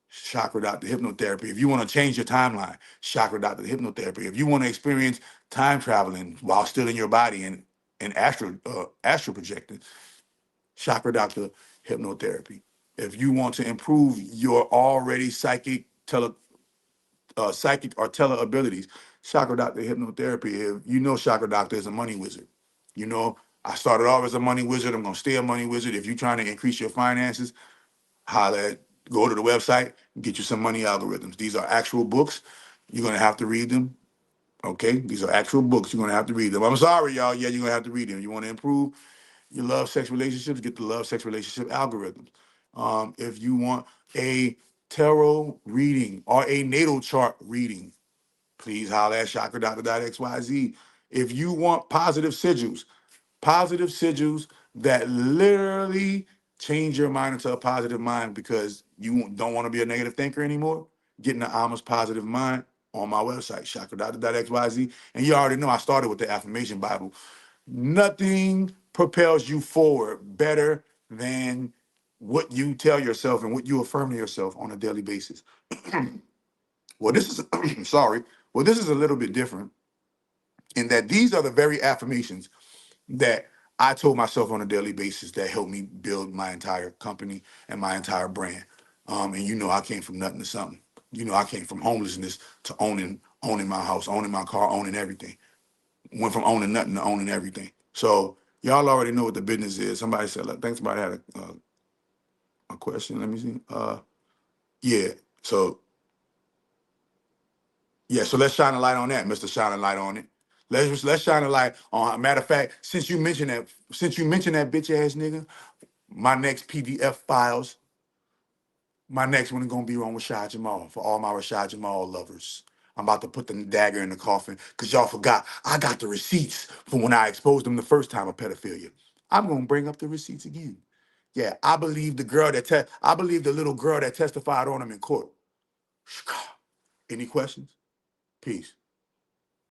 Chakra Doctor Hypnotherapy. If you want to change your timeline, Chakra Doctor Hypnotherapy. If you want to experience time traveling while still in your body and astral projecting, Chakra Doctor Hypnotherapy. If you want to improve your already psychic or tele abilities, Chakra Doctor Hypnotherapy. If you know Chakra Doctor is a money wizard, you know I started off as a money wizard. I'm gonna stay a money wizard. If you're trying to increase your finances, go to the website and get you some money algorithms. These are actual books. You're gonna have to read them. Okay, these are actual books. You're gonna have to read them. I'm sorry, y'all. Yeah, you're gonna have to read them. You want to improve your love sex relationships, get the love sex relationship algorithms. If you want a tarot reading or a natal chart reading, please holler at chakra.xyz. If you want positive sigils that literally change your mind into a positive mind because you don't want to be a negative thinker anymore, getting the Alma's positive mind on my website, chakra.xyz. And you already know I started with the affirmation Bible. Nothing propels you forward better than what you tell yourself and what you affirm to yourself on a daily basis. Well, this is sorry. Well, this is a little bit different in that these are the very affirmations that I told myself on a daily basis that helped me build my entire company and my entire brand. And you know, I came from nothing to something. You know, I came from homelessness to owning my house, owning my car, owning everything. Went from owning nothing to owning everything. So y'all already know what the business is. Somebody said, I think somebody had a question. Let me see. Yeah. So yeah. So let's shine a light on that, Mr. Shine a Light on it. Let's shine a light on. Matter of fact, since you mentioned that bitch ass nigga, my next PDF files, my next one is gonna be on Rashad Jamal for all my Rashad Jamal lovers. I'm about to put the dagger in the coffin because y'all forgot I got the receipts from when I exposed them the first time of pedophilia. I'm gonna bring up the receipts again. Yeah, I believe I believe the little girl that testified on him in court. Any questions? Peace.